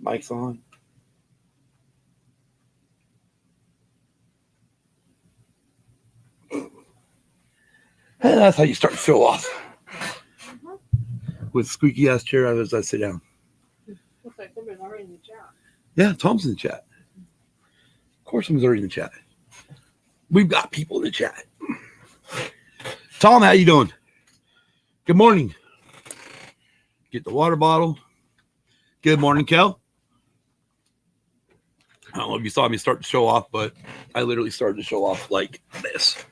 Mic's on. And that's how you start to show off. With squeaky ass chair as I sit down. Looks like somebody's already in the chat. Yeah, Tom's in the chat. Of course, someone's already in the chat. We've got people in the chat. Tom, how you doing? Good morning. Get the water bottle. Good morning, Kel. I don't know if you saw me start to show off, but I literally started to show off like this.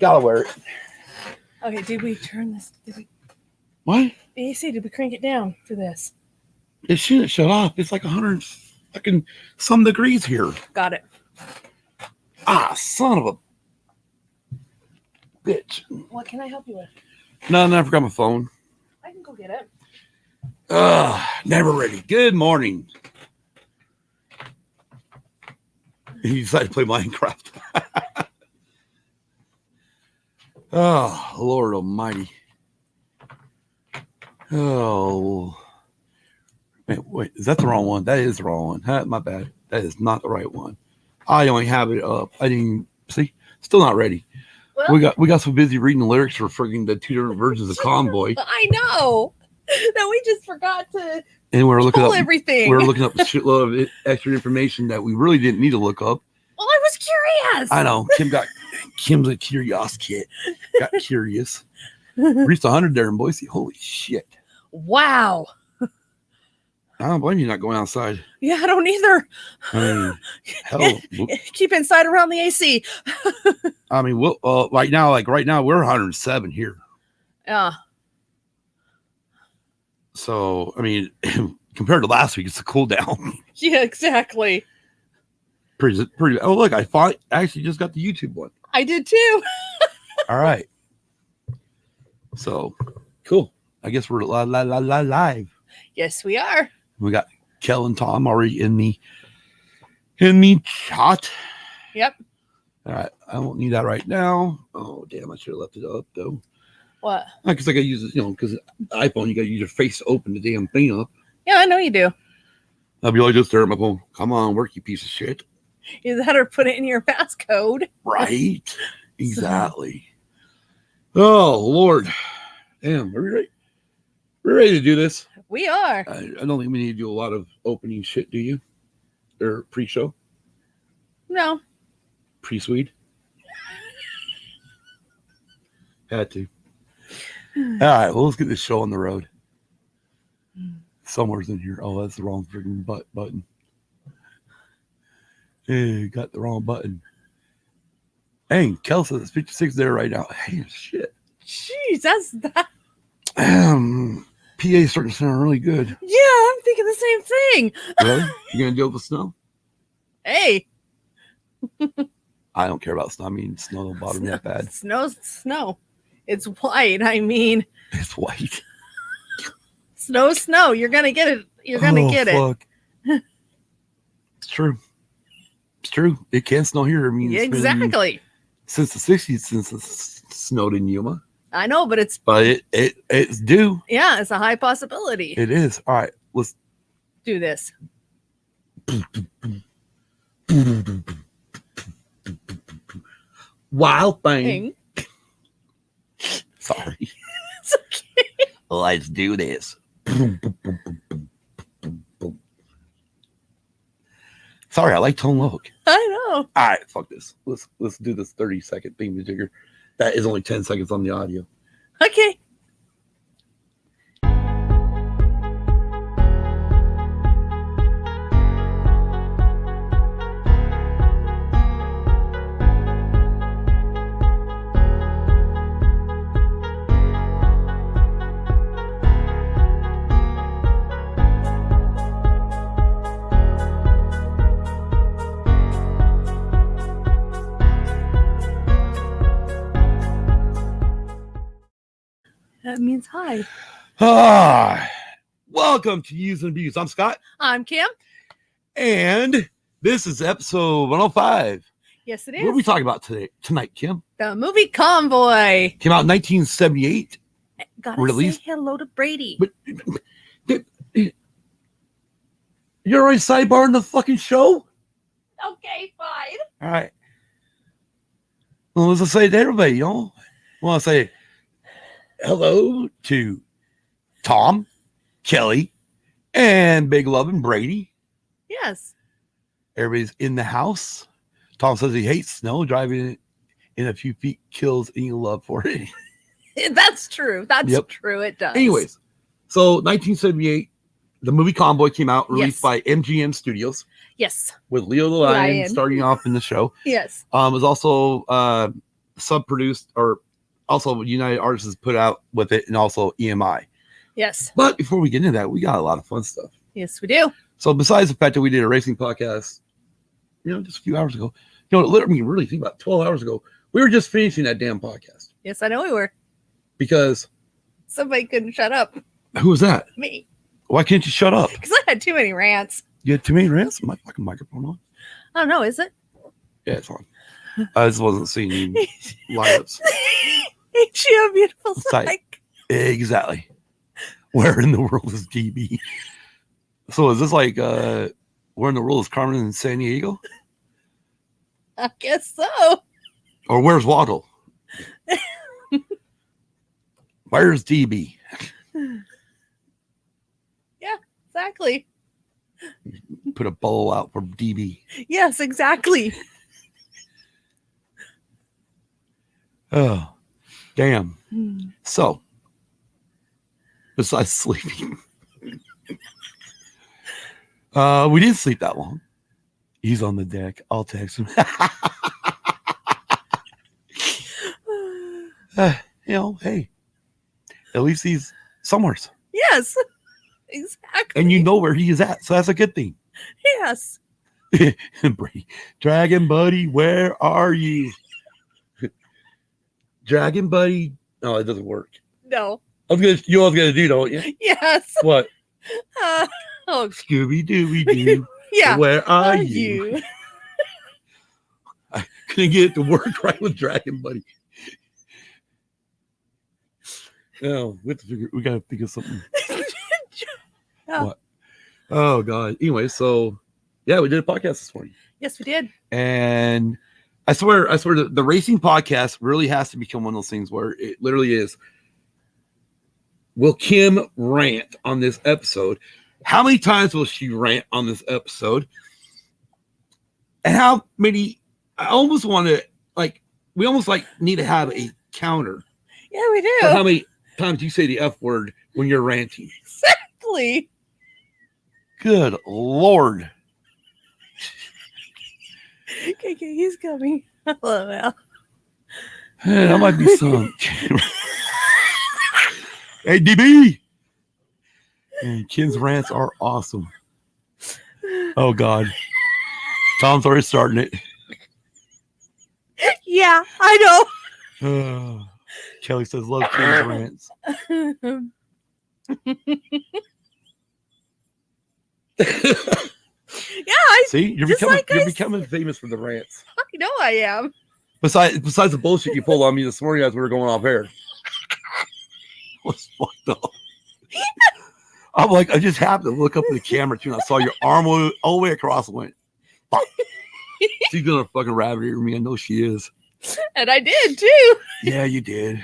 Gotta wear it. Okay, did we turn this? Did we? What? The AC, did we crank it down for this? It shouldn't shut off. It's like 100 fucking some degrees here. Got it. Ah, son of a bitch. What can I help you with? No, I forgot my phone. I can go get it. Never ready. Good morning. He decided to play Minecraft. Oh, Lord Almighty. Oh. Wait, is that the wrong one? That is the wrong one. My bad. That is not the right one. I only have it up. I didn't see. Still not ready. Well, we got so busy reading the lyrics for frigging the 2 different versions of Convoy. I know. That we just forgot to we're looking up everything. We're looking up a shitload of extra information that we really didn't need to look up. Well, I was curious. I know. Kim's a curious kid. Got curious. Reached 100 there in Boise. Holy shit. Wow. I don't blame you not going outside. Yeah, I don't either. I mean, hell. Keep inside around the AC. I mean, right now, we're 107 here. Yeah. So, I mean, compared to last week, it's a cool down. Yeah, exactly. Pretty. Oh, look, I actually just got the YouTube one. I did too. All right. So, cool. I guess we're live. Yes, we are. We got Kel and Tom already in the chat. Yep. All right. I won't need that right now. Oh, damn. I should have left it up, though. What? Because I got to use it, because iPhone, you got to use your face to open the damn thing up. Yeah, I know you do. I'll be like, just there at my phone. Come on, work, you piece of shit. Either that or put it in your passcode. Right. Exactly. Oh, Lord. Damn. Are we ready? We're ready to do this. We are. I don't think we need to do a lot of opening shit, do you? Or pre-show? No. Pre-Swede? Had to. All right, well, let's get this show on the road. Somewhere's in here. Oh, that's the wrong freaking button. Hey, got the wrong button. Dang, Kel says it's 56 there right now. Hey, shit. Jeez, that's that. PA's starting to sound really good. Yeah, I'm thinking the same thing. Really? You gonna deal with the snow? Hey. I don't care about snow. I mean, snow don't bother me that bad. Snow. It's white. I mean, it's white. Snow. You're gonna get it. You're gonna get it. It's true. It's true. It can snow here. I mean, exactly. Since the 60s, since it snowed in Yuma. I know, but it's due. Yeah, it's a high possibility. It is. All right, let's do this. Wild thing. Sorry. It's okay. Let's do this. Sorry, I like tone look. I know. All right, fuck this. Let's do this 30-second thing jigger. That is only 10 seconds on the audio. Okay. That means hi. Welcome to Use and Abuse. I'm Scott. I'm Kim. And this is episode 105. Yes, it is. What are we talking about tonight, Kim? The movie Convoy. Came out in 1978. Gotta released. say hello to Brady. But you're already sidebarring the fucking show? Okay, fine. All right. Well, let's just say to everybody, y'all. I want to say hello to Tom, Kelly, and Big Love and Brady. Yes. Everybody's in the house. Tom says he hates snow. Driving in a few feet kills any love for it. That's true. That's Yep. true. It does. Anyways, so 1978, the movie Convoy came out, released Yes. by MGM Studios Yes. with Leo the Lion Lion. starting off in the show. Yes. It was also sub-produced, or also United Artists has put out with it, and also EMI. Yes. But before we get into that, we got a lot of fun stuff. Yes, we do. So besides the fact that we did a racing podcast, just a few hours ago, literally, really think about 12 hours ago, we were just finishing that damn podcast Yes, I know we were. because Somebody couldn't shut up. who was that? Me. Why can't you shut up? Because I had too many rants. You had too many rants? My fucking microphone on? I don't know, is it? Yeah, it's on. I just wasn't seeing you lights. Ain't she a beautiful Sight. sight? Exactly. Where in the world is DB? So is this like where in the world is Carmen in San Diego? I guess so. Or where's Waddle? Where's DB? Yeah, exactly. Put a bow out for DB. Yes, exactly. Oh, damn. Hmm. So, besides sleeping, we didn't sleep that long. He's on the deck. I'll text him. Hey, at least he's somewhere. Yes, exactly. And you know where he is at. So that's a good thing. Yes. Brady, Dragon Buddy, where are you? Dragon Buddy. No, it doesn't work. No. You know what I was gonna do, don't you? Yes. What? Oh, Scooby Dooby Doo. yeah. Where are Are you? I couldn't get it to work right with Dragon Buddy. No, we gotta think of something. Yeah. What? Oh God. Anyway, so yeah, we did a podcast this morning. Yes, we did. And I swear the racing podcast really has to become one of those things where it literally is. Will Kim rant on this episode? How many times will she rant on this episode? And how many? I almost want to we almost need to have a counter Yeah, we do. for how many times you say the F word when you're ranting. Exactly. Good Lord. Okay, he's coming. Hello, Al. Hey, that might be some. Hey, DB. And Kim's rants are awesome. Oh, God. Tom's already starting it. Yeah, I Kelly says, love Kim's rants. know. Yeah, See, you're Just like you're I becoming famous for the rants. I know I am. Besides the bullshit you pulled on me this morning as we were going off air. Was fucked up. I'm like, I just happened to look up at the camera too, and I saw your arm all the way across and went, fuck. She's gonna fucking rabbit ear me. I know she is. And I did too. Yeah, you did.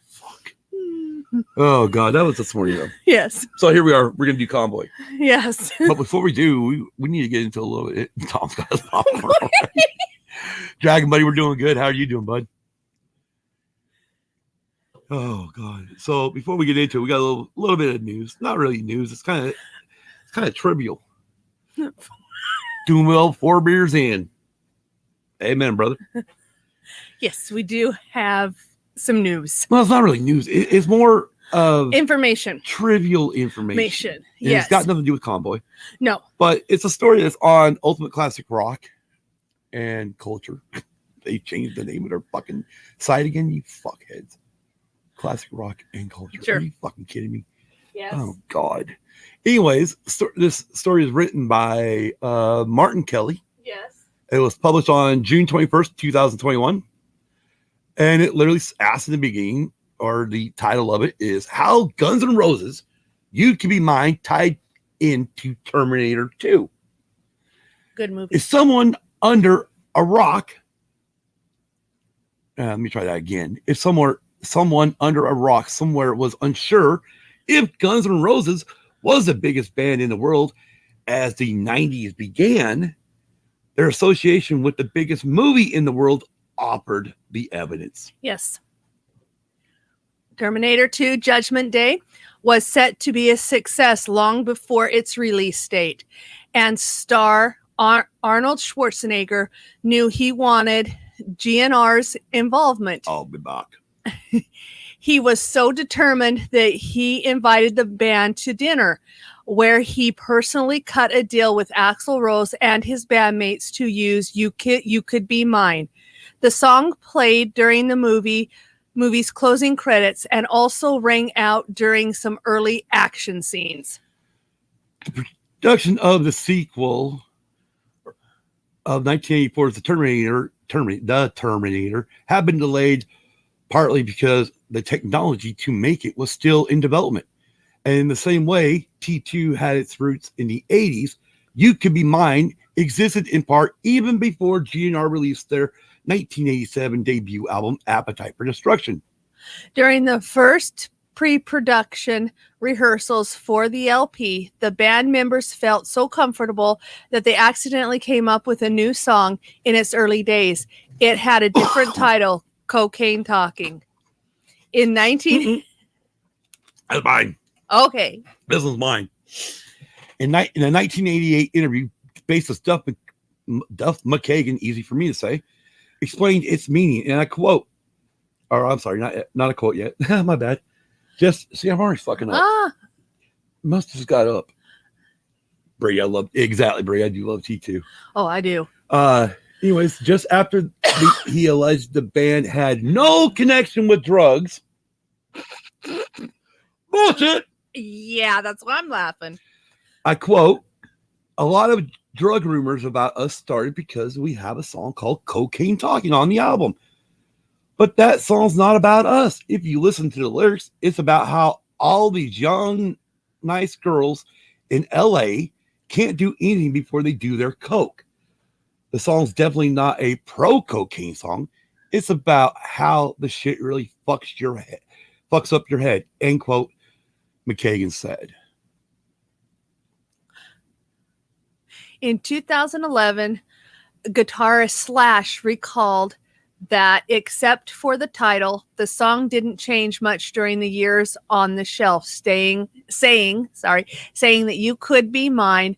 Fuck. Oh God, that was this morning though. Yes. So here we are. We're gonna do Convoy. Yes. But before we do, we need to get into a little bit. Tom's got his popcorn already. Dragon Buddy, we're doing good. How are you doing, bud? Oh God. So before we get into it, we got a little bit of news. Not really news. It's kind of trivial. Doing well, 4 beers in. Amen, brother. Yes, we do have some news. Well, it's not really news. It's more of Information. trivial information. And Yes. It's got nothing to do with Convoy. No. But it's a story that's on Ultimate Classic Rock and Culture. They changed the name of their fucking site again, you fuckheads. Classic Rock and Culture. Sure. Are you fucking kidding me? Yes. Oh, God. Anyways, this story is written by Martin Kelly. Yes. It was published on June 21st, 2021. And it literally asks in the beginning, or the title of it is How Guns N' Roses You Can Be Mine tied into Terminator 2. Good movie. Is someone under a rock? Let me try that again. If someone under a rock somewhere was unsure if Guns N' Roses was the biggest band in the world as the 90s began, their association with the biggest movie in the world offered the evidence. Yes. Terminator 2 Judgment Day was set to be a success long before its release date, and star Arnold Schwarzenegger knew he wanted GNR's involvement. I'll be back. He was so determined that he invited the band to dinner, where he personally cut a deal with Axl Rose and his bandmates to use You Could Be Mine. The song played during the movie's closing credits and also rang out during some early action scenes. The production of the sequel of 1984's The Terminator had been delayed partly because the technology to make it was still in development. And in the same way, T2 had its roots in the 80s, You Could Be Mine existed in part even before GNR released their 1987 debut album, Appetite for Destruction. During the first pre-production rehearsals for the LP, the band members felt so comfortable that they accidentally came up with a new song in its early days. It had a different title, Cocaine Talking. In 19... That's mine. Okay. This is mine. In a 1988 interview, bassist Duff McKagan, easy for me to say, explained its meaning, and I quote, or I'm sorry, not a quote yet. My bad. Just see, I'm already fucking up. Must have just got up. Brady, I do love T2. Oh, I do. Anyways, just after he alleged the band had no connection with drugs. Bullshit. Yeah, that's why I'm laughing. I quote, a lot of drug rumors about us started because we have a song called Cocaine Talking on the album. But that song's not about us. If you listen to the lyrics, it's about how all these young, nice girls in LA can't do anything before they do their coke. The song's definitely not a pro-cocaine song. It's about how the shit really fucks up your head, end quote, McKagan said. In 2011, guitarist Slash recalled that except for the title, the song didn't change much during the years on the shelf, saying that You Could Be Mine,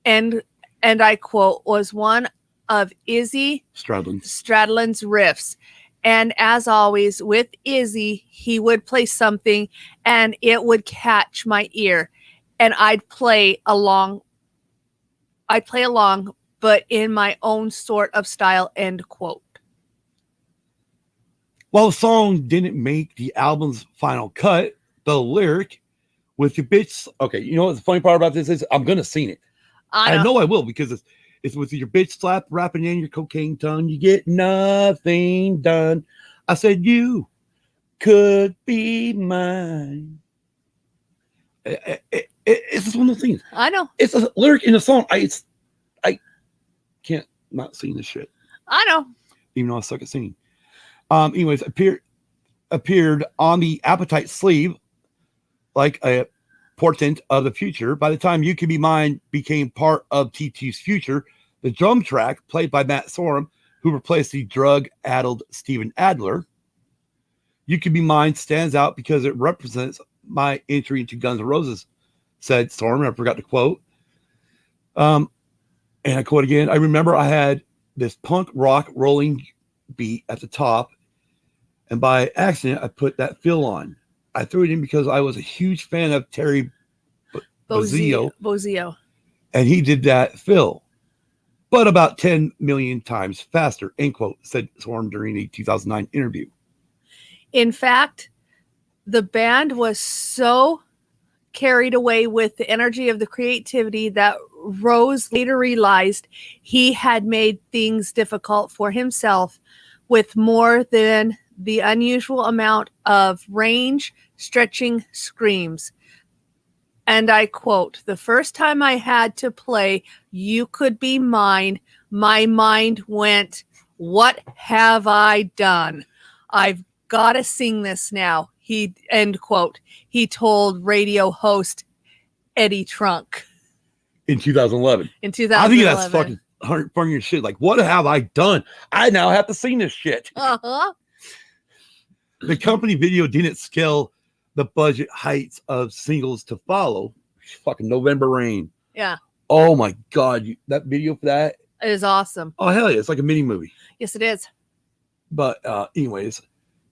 and I quote, was one of Izzy Stradlin's riffs. And as always, with Izzy, he would play something and it would catch my ear. And I'd play along, but in my own sort of style, end quote. While the song didn't make the album's final cut, the lyric with your bitch. Okay, you know what the funny part about this is? I'm going to sing it. I know I will, because it's with your bitch slap rapping in your cocaine tongue. You get nothing done. I said, you could be mine. It's just one of those things. I know. It's a lyric in a song. I can't not sing this shit. I know. Even though I suck at singing. Anyways, appeared on the Appetite sleeve like a portent of the future. By the time You Could Be Mine became part of T2's future, the drum track played by Matt Sorum, who replaced the drug-addled Steven Adler, You Could Be Mine stands out because it represents my entry into Guns N' Roses, said Sorum. I forgot to quote. And I quote again, I remember I had this punk rock rolling beat at the top, and by accident, I put that fill on. I threw it in because I was a huge fan of Terry Bozzio, and he did that fill, but about 10 million times faster, end quote, said Sorum during a 2009 interview. In fact, the band was so carried away with the energy of the creativity that Rose later realized he had made things difficult for himself with more than the unusual amount of range stretching screams. And I quote, "The first time I had to play You Could Be Mine, my mind went, what have I done? I've got to sing this now." He, end quote, he told radio host Eddie Trunk In 2011. in 2011. I think that's fucking funny as shit. Like, what have I done? I now have to sing this shit. Uh-huh. The company video didn't scale the budget heights of singles to follow. Fucking November Rain. Yeah. Oh my God. That video for that. It is awesome. Oh, hell yeah. It's like a mini movie. Yes, it is. But anyways,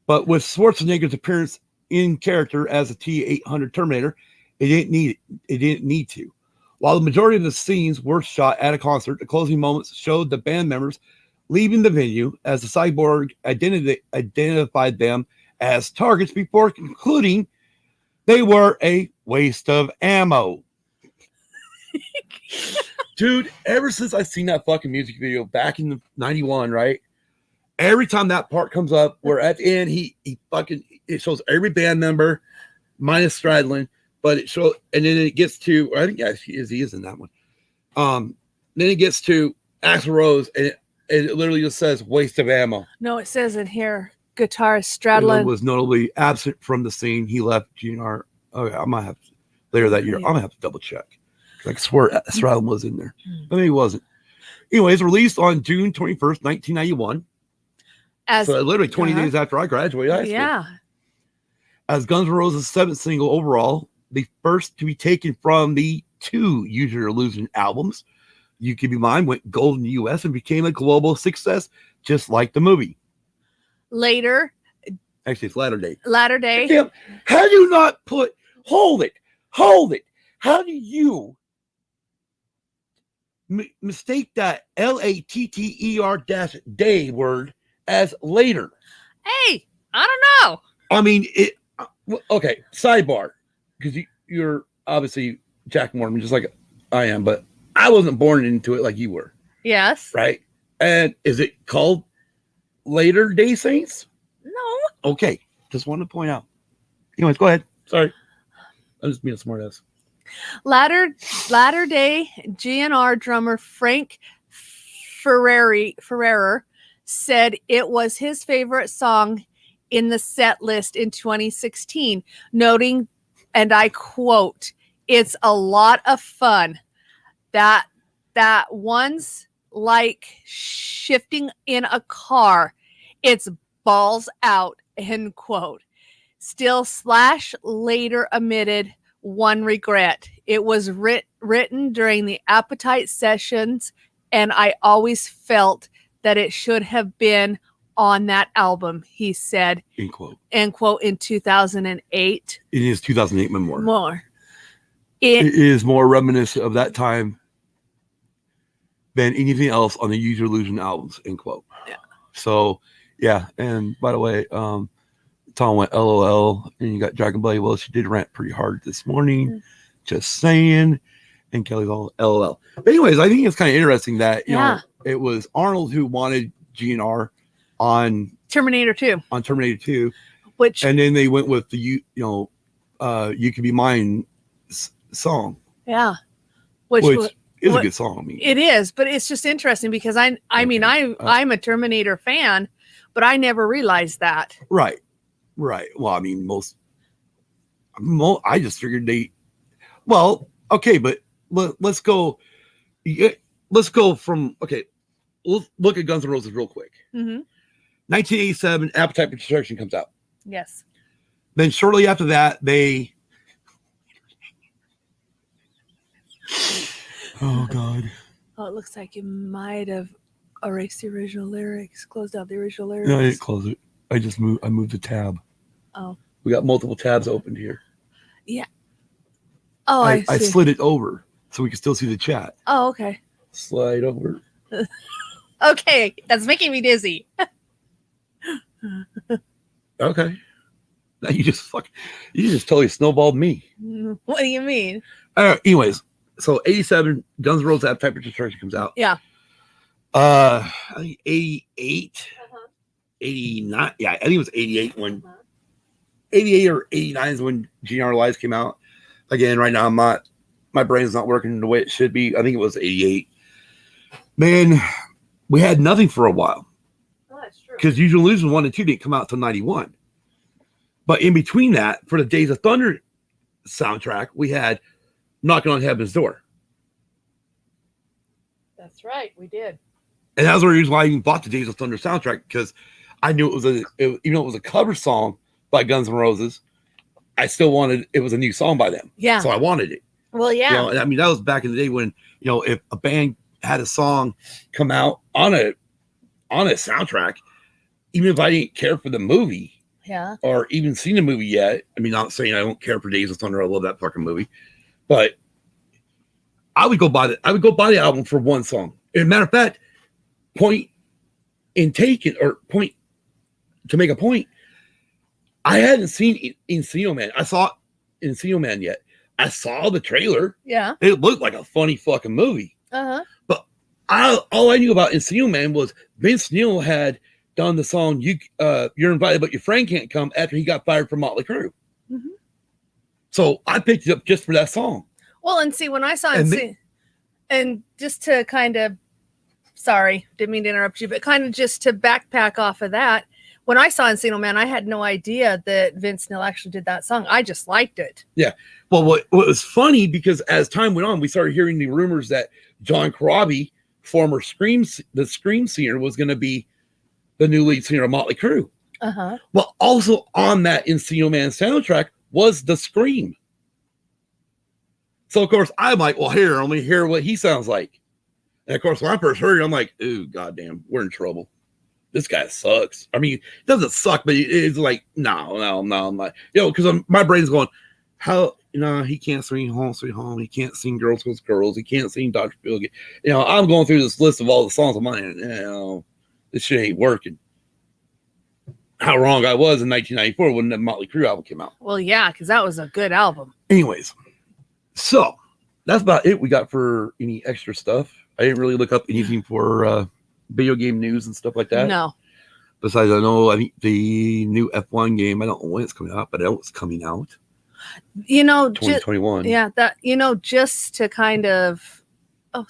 but with Schwarzenegger's appearance in character as a T-800 Terminator, it didn't need to. While the majority of the scenes were shot at a concert, the closing moments showed the band members leaving the venue as the cyborg identified them as targets before concluding they were a waste of ammo. Dude, ever since I've seen that fucking music video back in 91, right? Every time that part comes up, where at the end it shows every band member minus Stradlin, but it shows, and then it gets to, I think he is in that one. Then it gets to Axl Rose, and it literally just says waste of ammo. No, it says in here, guitarist Stradlin was notably absent from the scene. He left GNR. Okay, I might have later that year. I'm gonna have to double check. I swear Stradlin was in there, but maybe he wasn't. Anyways, released on June 21st, 1991. So literally 20 days after I graduated high school. Yeah. As Guns N' Roses' seventh single overall, the first to be taken from the two Use Your Illusion albums, You Could Be Mine went gold in the US and became a global success, just like the movie. Later. Actually, it's Latter Day. Latter Day. Damn, how do you not put, hold it. How do you mistake that LATTER-day word as later? Hey, I don't know. I mean, okay, sidebar, because you're obviously Jack Mormon, just like I am, but I wasn't born into it like you were. Yes. Right? And is it called Later Day Saints? No. Okay, just wanted to point out. Anyways, go ahead. Sorry. I'm just being a smart ass. Latter Day GNR drummer Frank Ferrerer said it was his favorite song in the set list in 2016, noting, and I quote, "It's a lot of fun. That one's like shifting in a car. It's balls out," end quote. Still, Slash later admitted one regret. "It was written during the Appetite sessions, and I always felt that it should have been on that album," he said. End quote. End quote, in 2008. In his 2008 memoir. It is more reminiscent of that time than anything else on the Use Your Illusion albums, end quote. Yeah. So, yeah. And by the way, Tom went LOL, and you got Dragon Blade. Well, she did rant pretty hard this morning. Just saying. And Kelly's all LOL. But anyways, I think it's kind of interesting that, you know, it was Arnold who wanted GNR on Terminator 2. On Terminator 2. Which, and then they went with the, You Could Be Mine song. Yeah. Which is a good song. I mean, it is, but it's just interesting because I'm a Terminator fan, but I never realized that. Right. Well, I mean, I just figured okay, but let's go from, let's look at Guns N' Roses real quick. 1987, Appetite for Destruction comes out. Yes. Then shortly after that, they oh God. Oh, it looks like you might have erased the original lyrics, closed out the original lyrics. No, I didn't close it. I moved the tab. Oh. We got multiple tabs opened here. Yeah. Oh, I slid it over so we can still see the chat. Oh, okay. Slide over. Okay, that's making me dizzy. Okay. Now you just totally snowballed me. What do you mean? Anyways, so 87, Guns N' Roses Appetite for Destruction comes out. Yeah. I think 88. 89. Yeah, I think it was 88 when 88 or 89 is when GNR Lies came out. Again, right now my brain's not working the way it should be. I think it was 88. Man, we had nothing for a while. Oh, that's true. Because Usual Illusion 1 and 2 didn't come out till 91. But in between that, for the Days of Thunder soundtrack, we had Knocking on Heaven's Door. That's right, we did. And that was the reason why I even bought the Days of Thunder soundtrack, because I knew even though it was a cover song by Guns N' Roses, I still wanted, it was a new song by them. Yeah. So I wanted it. Well, yeah. You know, and I mean, that was back in the day when, you know, if a band had a song come out on a soundtrack, even if I didn't care for the movie, Yeah. or even seen the movie yet. I mean, not saying I don't care for Days of Thunder. I love that fucking movie, but I would go buy the album for one song. As a matter of fact, point to make a point, I hadn't seen Encino Man. I saw Encino Man yet. I saw the trailer. Yeah. It looked like a funny fucking movie. Uh-huh. But all I knew about Encino Man was Vince Neil had done the song "You're Invited but Your Friend Can't Come" after he got fired from Motley Crue. Mm-hmm. So I picked it up just for that song. Well, and see, when I saw and just to kind of, sorry, didn't mean to interrupt you, but kind of just to backpack off of that, when I saw Encino Man, I had no idea that Vince Neil actually did that song. I just liked it. Yeah. Well, what was funny, because as time went on, we started hearing the rumors that John Corabi, former Scream singer, was going to be the new lead singer of Motley Crue. Uh-huh. Well, also on that Encino Man soundtrack was the Scream. So, of course, I'm like, well, here, let me hear what he sounds like. And, of course, when I first heard it, I'm like, ooh, goddamn, we're in trouble. This guy sucks. I mean, it doesn't suck, but it's like, no, I'm not. You know, because my brain's going, how, you know, he can't sing Home Sweet Home. He can't sing Girls with Girls. He can't sing Dr. Phil. You know, I'm going through this list of all the songs of mine, and, you know, this shit ain't working. How wrong I was in 1994 when the Motley Crue album came out. Well, yeah, because that was a good album. Anyways, so that's about it we got for any extra stuff. I didn't really look up anything for video game news and stuff like that. No. Besides, I think the new F1 game, I don't know when it's coming out, but I know it's coming out. You know, 2021. Yeah, that, you know, just to kind of,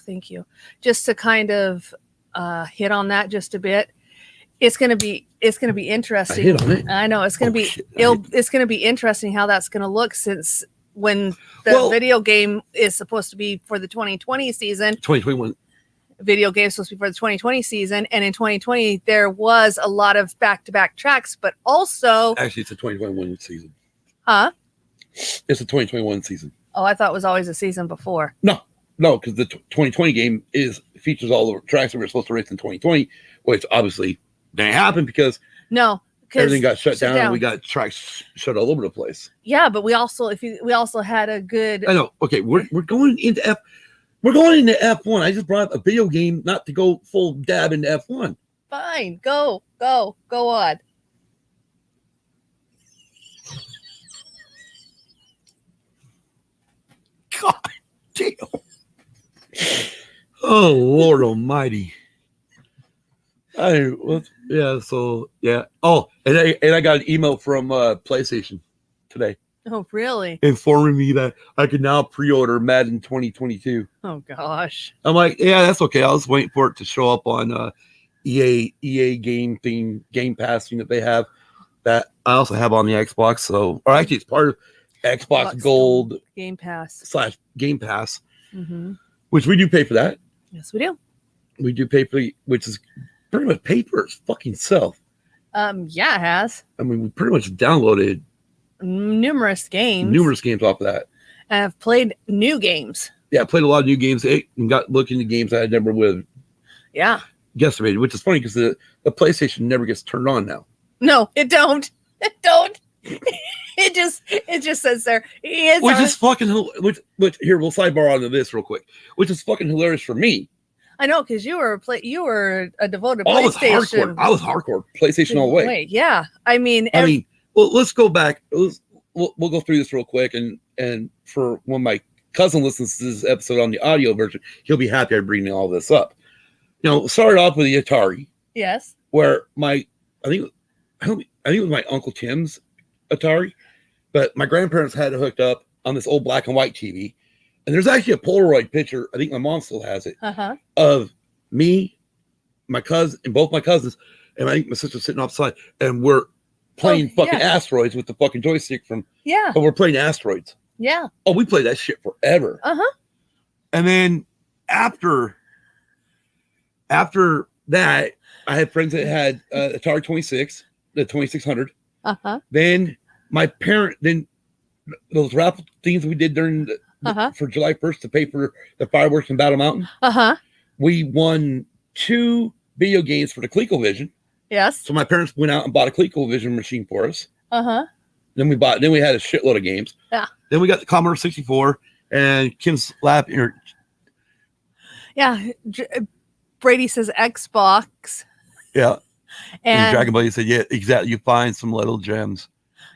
thank you. Just to kind of hit on that just a bit. It's going to be interesting. I hit on it. I know it's going to be it's going to be interesting how that's going to look, since when the video game is supposed to be for the 2020 season. 2021. Video game supposed to be for the 2020 season, and in 2020 there was a lot of back-to-back tracks, but also Actually, it's a 2021 season. Huh? It's a 2021 season. Oh, I thought it was always a season before. No, because the 2020 game features all the tracks that we were supposed to race in 2020, which obviously didn't happen because everything got shut down and we got tracks shut all over the place. Yeah, but we also had a good. I know. Okay, we're going into F1. I just brought up a video game, not to go full dab into F1. Fine, go on. God damn. Oh, Lord Almighty. Oh, and I got an email from PlayStation today. Oh, really? Informing me that I can now pre-order Madden 2022. Oh, gosh. I'm like, yeah, that's okay. I was waiting for it to show up on EA Game Pass thing that they have. That I also have on the Xbox. So, or actually, it's part of Xbox Gold Game Pass / Game Pass, mm-hmm. which we do pay for that. Yes, we do. We do pay for which is pretty much paid for its fucking self. Yeah, it has. I mean, we pretty much downloaded numerous games off of that. And I've played new games. Yeah, I played a lot of new games and got looking at games I had never would have guesstimated, which is funny because the PlayStation never gets turned on now. No, it don't. It don't. It just says there. Which is fucking which here we'll sidebar onto this real quick. Which is fucking hilarious for me. I know, because you were a devoted PlayStation. I was hardcore PlayStation all the way. Yeah, I mean, well, let's go back. We'll go through this real quick, and for when my cousin listens to this episode on the audio version, he'll be happy I bring all this up. You know, started off with the Atari. Yes. Where I I think it was my Uncle Tim's Atari, but my grandparents had it hooked up on this old black and white TV. And there's actually a Polaroid picture, I think my mom still has it, of me, my cousin, and both my cousins, and I think my sister sitting offside, and we're playing fucking Asteroids with the fucking joystick from, but we're playing Asteroids. Yeah. Oh, we played that shit forever. And then after that, I had friends that had Atari 26, the 2600. Then my parent, those raffle things we did during for July 1st to pay for the fireworks in Battle Mountain. We won 2 video games for the ColecoVision. Yes. So my parents went out and bought a ColecoVision machine for us. Then we had a shitload of games. Yeah. Then we got the Commodore 64 and Kim's lap. Yeah. Brady says Xbox. Yeah. And Dragon Ball, you said, yeah, exactly. You find some little gems.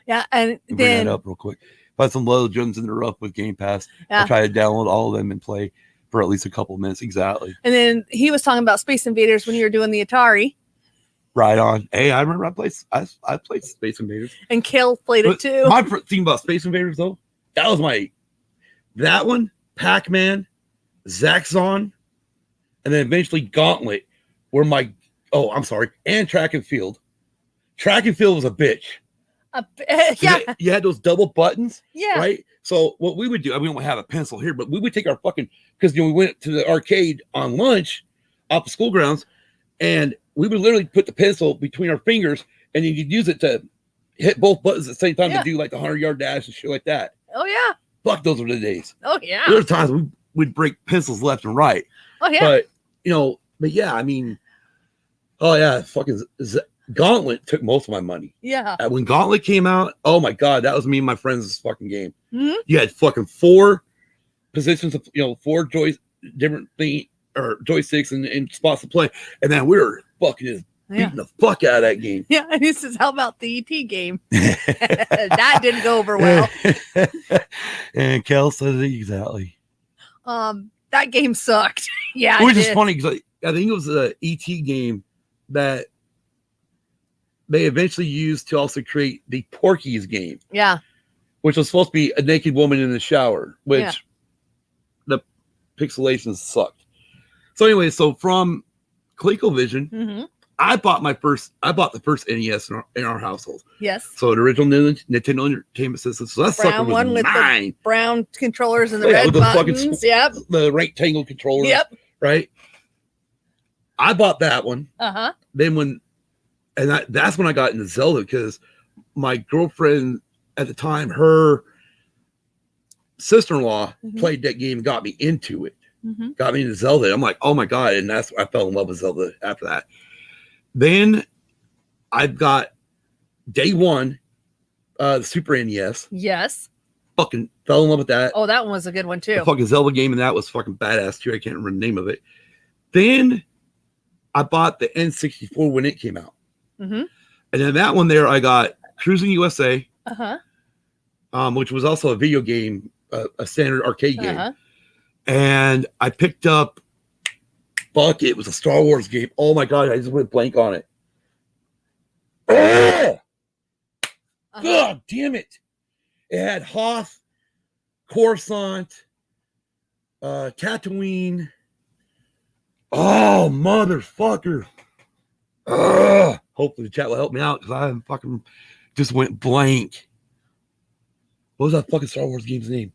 Yeah. And bring then that up real quick. Find some little gems in the rough with Game Pass. Yeah. I try to download all of them and play for at least a couple of minutes. Exactly. And then he was talking about Space Invaders when you were doing the Atari. Right on. Hey, I remember I played Space Invaders. And Kale played it too. My thing about Space Invaders, though, that one, Pac-Man, Zaxxon, and then eventually Gauntlet were and Track and Field. Track and Field was a bitch. You had those double buttons. Yeah. Right? So what we would do, we don't have a pencil here, but we would take our fucking, because we went to the arcade on lunch off the school grounds, and we would literally put the pencil between our fingers, and you could use it to hit both buttons at the same time to do like the 100-yard dash and shit like that. Oh, yeah. Fuck, those were the days. Oh, yeah. There were times we'd break pencils left and right. Oh, yeah. But yeah, I mean, oh, yeah, fucking Gauntlet took most of my money. Yeah. When Gauntlet came out, oh, my God, that was me and my friends' fucking game. Mm-hmm. You had fucking 4 positions of, 4 different things or joysticks and spots to play. And then we were fucking just beating the fuck out of that game. Yeah, and he says, how about the ET game? That didn't go over well. And Kel said it exactly. That game sucked. Yeah, which is funny because I think it was the ET game that they eventually used to also create the Porky's game. Yeah. Which was supposed to be a naked woman in the shower, which the pixelation sucked. So anyway, from ColecoVision, I bought the first NES in our household. Yes. So the original Nintendo Entertainment System. So that's brown one with mine. The brown controllers and the red buttons. The rectangle controller. Yep. Right. I bought that one. Then that's when I got into Zelda, because my girlfriend at the time, her sister-in-law played that game and got me into it. Got me into Zelda. I'm like, oh my God. And I fell in love with Zelda after that. Then I've got day one, the Super NES. Yes. Fucking fell in love with that. Oh, that one was a good one too. The fucking Zelda game, and that was fucking badass too. I can't remember the name of it. Then I bought the N64 when it came out. And then that one there, I got Cruising USA, which was also a video game, a standard arcade game. And I picked up it was a Star Wars game. Oh my God, I just went blank on it. God damn it. It had Hoth, Coruscant, Tatooine. Oh, motherfucker. Hopefully the chat will help me out, because I fucking just went blank. What was that fucking Star Wars game's name?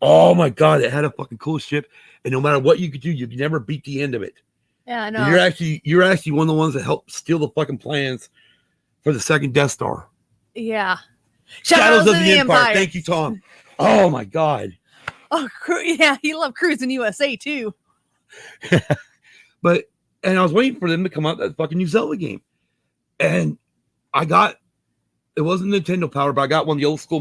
Oh my God, it had a fucking cool ship, and no matter what you could do, you could never beat the end of it. Yeah, I know. And you're actually one of the ones that helped steal the fucking plans for the second Death Star. Yeah. Shadows of the Empire. Thank you, Tom. Oh my God. Oh yeah, he loved Cruising USA too. And I was waiting for them to come out that fucking new Zelda game, and it wasn't Nintendo Power, but I got one of the old school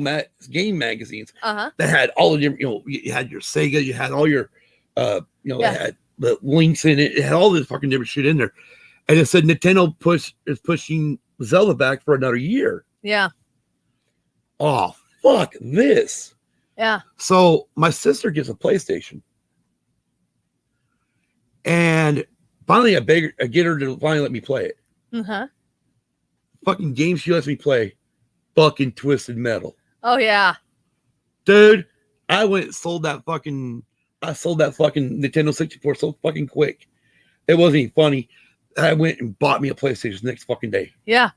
game magazines that had all the different, you had your Sega, you had all your, it had the links in it. It had all this fucking different shit in there. And it said Nintendo is pushing Zelda back for another year. Yeah. Oh, fuck this. Yeah. So my sister gets a PlayStation. And finally I get her to finally let me play it. fucking game she lets me play, fucking Twisted Metal. Oh yeah. Dude, I went and sold that fucking Nintendo 64 so fucking quick. It wasn't even funny. I went and bought me a PlayStation the next fucking day. Yeah.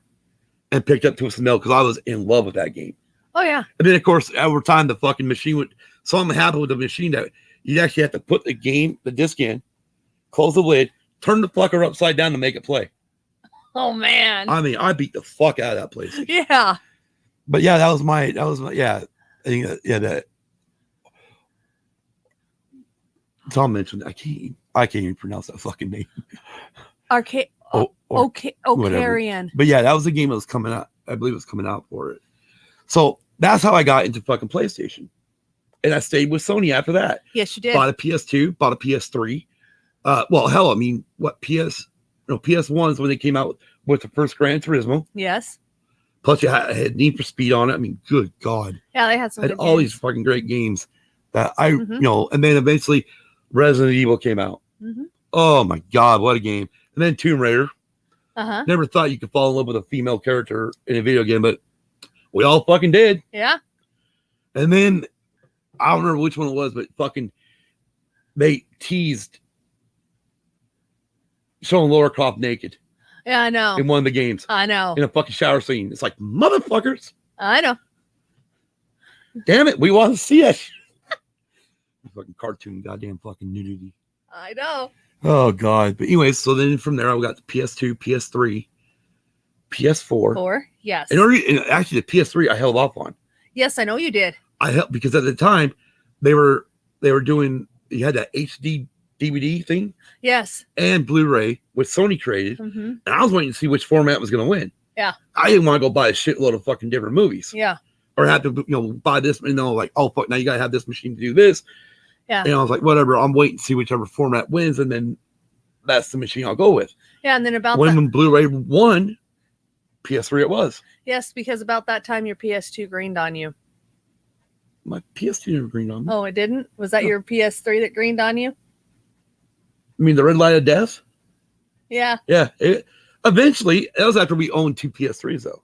And picked up Twisted Metal because I was in love with that game. Oh yeah. And then of course over time the fucking machine would something happened with the machine that you'd actually have to put the disc in, close the lid, turn the fucker upside down to make it play. Oh man. I mean, I beat the fuck out of that place. Yeah. But yeah, that was my yeah. I think that Tom mentioned I can't even pronounce that fucking name. Okay. Okay. Ocarian. But yeah, that was the game that was coming out. I believe it was coming out for it. So that's how I got into fucking PlayStation. And I stayed with Sony after that. Yes, you did. Bought a PS2, bought a PS3. Well, hell, I mean, PS1s when they came out with the first Gran Turismo. Yes. Plus, you had Need for Speed on it. I mean, good God. Yeah, they had some had good all games. these fucking great games that and then eventually Resident Evil came out. Mm-hmm. Oh my God, what a game. And then Tomb Raider. Uh-huh. Never thought you could fall in love with a female character in a video game, but we all fucking did. Yeah. And then I don't remember which one it was, but fucking they teased showing Lara Croft naked. Yeah, I know. In one of the games. I know. In a fucking shower scene. It's like, motherfuckers. I know. Damn it, we want to see it. Fucking cartoon, goddamn fucking nudity. I know. Oh God. But anyways, so then from there I got the PS2, PS3, PS4. Yes. And actually the PS3 I held off on. Yes, I know you did. I helped because at the time they were doing, you had that HD DVD thing. Yes. And Blu-ray, which Sony created. Mm-hmm. And I was waiting to see which format was going to win. Yeah. I didn't want to go buy a shitload of fucking different movies. Yeah. Or have to, buy this, like, oh, fuck, now you got to have this machine to do this. Yeah. And I was like, whatever, I'm waiting to see whichever format wins. And then that's the machine I'll go with. Yeah. And then when Blu-ray won, PS3 it was. Yes, because about that time your PS2 greened on you. My PS2 never greened on me. Oh, it didn't? Was that your PS3 that greened on you? I mean, the red light of death? Yeah. Yeah. Eventually, that was after we owned 2 PS3s, though.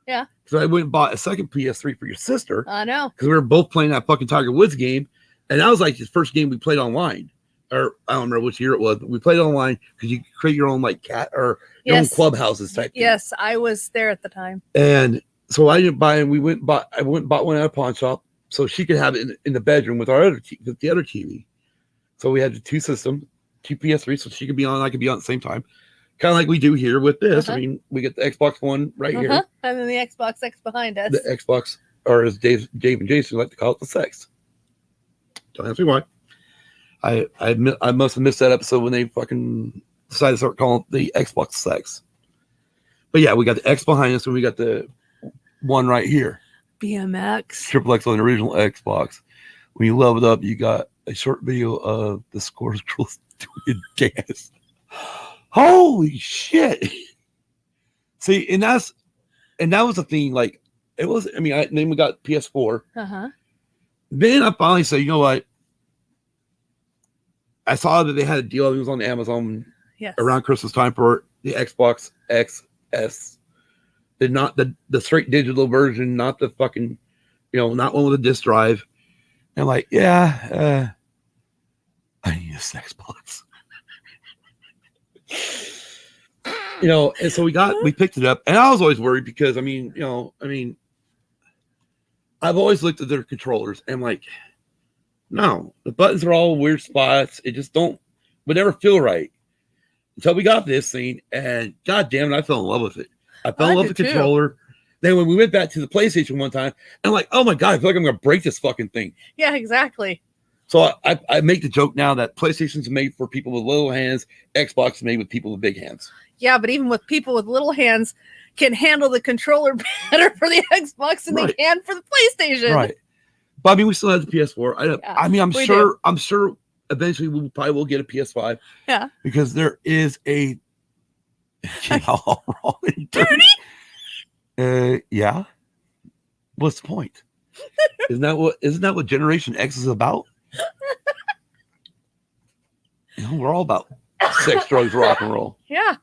Yeah. So I went and bought a second PS3 for your sister. I know. Because we were both playing that fucking Tiger Woods game. And that was like the first game we played online. Or I don't remember which year it was, but we played online because you could create your own like cat or your own clubhouses type thing. Yes, I was there at the time. And so I didn't buy, and I went and bought one at a pawn shop so she could have it in the bedroom with our other the other TV. So we had the 2 systems, 2 PS3, so she could be on, I could be on at the same time. Kind of like we do here with this. I mean, we get the Xbox One right here. And then the Xbox X behind us. The Xbox, or as Dave and Jason like to call it, the sex. Don't ask me why. I must have missed that episode when they fucking decided to start calling it the Xbox sex. But yeah, we got the X behind us and we got the one right here. BMX. Triple X on the original Xbox. When you level it up, you got a short video of the Scores girls doing a dance. Holy shit. See, and that was the thing, like, it was, I mean, then we got PS4. Then I finally said, you know what? I saw that they had a deal. It was on Amazon around Christmas time for the Xbox XS. Not the straight digital version, not the fucking, not one with a disc drive. And I'm like, yeah, I need this Xbox. And so we picked it up, and I was always worried because I've always looked at their controllers and I'm like, no, the buttons are all weird spots. It just would never feel right until we got this thing, and god damn it, I fell in love with it. I fell in love with the controller. Then when we went back to the PlayStation one time, I'm like, oh my god, I feel like I'm gonna break this fucking thing. Yeah, exactly. So I make the joke now that PlayStation's made for people with little hands, Xbox is made with people with big hands. Yeah, but even with people with little hands can handle the controller better for the Xbox than they can for the PlayStation. Right. But I mean, we still have the PS4. I'm sure eventually we probably will get a PS5. Yeah. Because there is a how wrong and dirty. Yeah. What's the point? Isn't that what Generation X is about? We're all about sex, drugs, rock and roll. Yeah.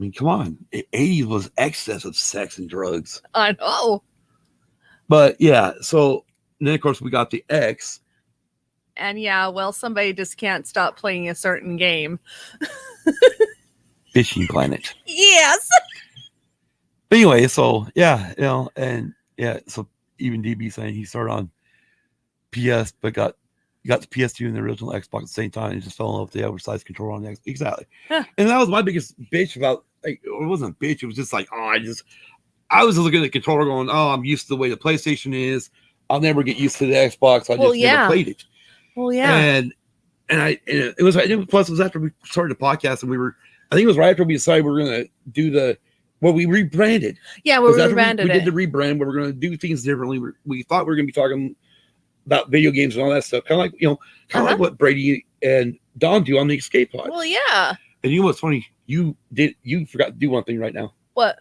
mean, come on. 80s was excess of sex and drugs. I know. But yeah, so then of course we got the X. And yeah, well, somebody just can't stop playing a certain game. Fishing Planet. Yes. But anyway, so yeah, and yeah, so even DB saying he started on PS, but got the PS2 and the original Xbox at the same time and just fell in love with the oversized controller on the Xbox. Exactly. Huh. And that was my biggest bitch about, like, it wasn't a bitch, it was just like, I was looking at the controller going, I'm used to the way the PlayStation is. I'll never get used to the Xbox. I just never played it. Well, yeah. And it was plus it was after we started the podcast, and I think it was right after we decided we were gonna do we rebranded. Yeah, we rebranded we did the rebrand where we're gonna do things differently. We thought we were gonna be talking about video games and all that stuff, kind of like like what Brady and Don do on the Escape Pod. Well, yeah. And you know what's funny? You forgot to do one thing right now. What?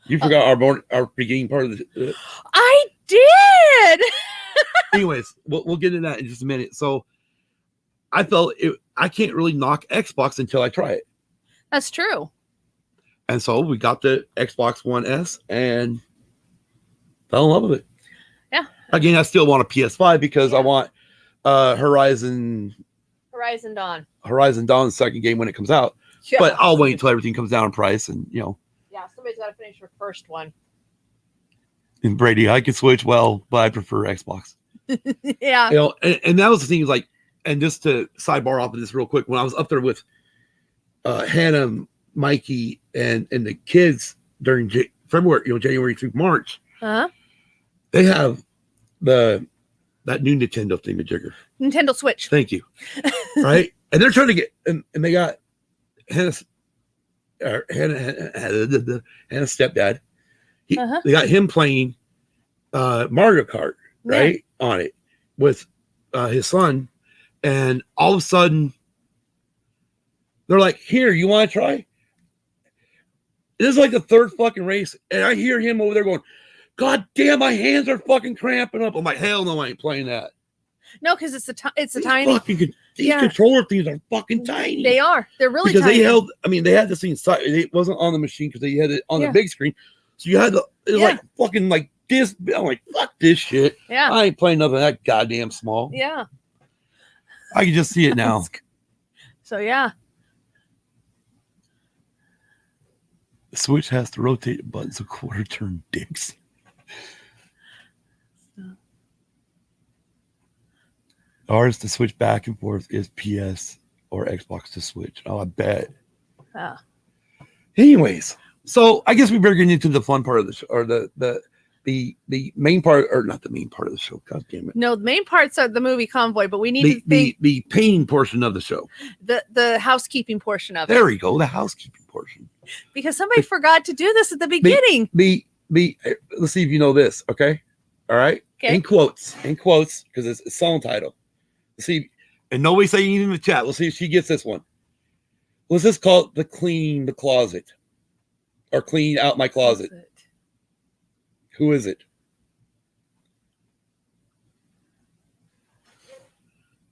You forgot our beginning part of the. I did. Anyways, we'll get into that in just a minute. So I felt I can't really knock Xbox until I try it. That's true. And so we got the Xbox One S and fell in love with it. Yeah. Again, I still want a PS5 because I want Horizon Dawn. Horizon Dawn's second game when it comes out. Yeah. But I'll wait until everything comes down in price and Yeah, somebody's got to finish her first one. And Brady, I can switch well, but I prefer Xbox. Yeah. And that was the thing, like, and just to sidebar off of this real quick, when I was up there with Hannah, Mikey, and the kids during February, January through March, they have that new Nintendo thingajigger. Nintendo Switch. Thank you. Right? And they're trying to get, and they got Hannah's stepdad. They got him playing Mario Kart, right? On it with his son. And all of a sudden, they're like, here, you want to try? This is like the third fucking race. And I hear him over there going, God damn, my hands are fucking cramping up. I'm like, hell no, I ain't playing that. No, because it's a tiny. These controller things are fucking tiny. They are. They're really because tiny. They had this thing inside. It wasn't on the machine because they had it on the big screen. So you had it was like fucking like this. I'm like, fuck this shit. Yeah. I ain't playing nothing that goddamn small. Yeah. I can just see it now. So yeah. The Switch has to rotate buttons a quarter turn dicks. Ours to switch back and forth is PS or Xbox to Switch. Oh, I bet. Anyways, so I guess we better get into the fun part of the show, or the main part, or not the main part of the show. God damn it! No, the main parts are the movie Convoy, but we need the painting portion of the show. The housekeeping portion of it. There we go, the housekeeping portion. Because somebody forgot to do this at the beginning. Let's see if you know this. Okay, all right. Okay. In quotes, because it's a song title. Let's see, and nobody saying anything in the chat. Let's see if she gets this one. Let's just call it the clean the closet, or clean out my closet. Who is it?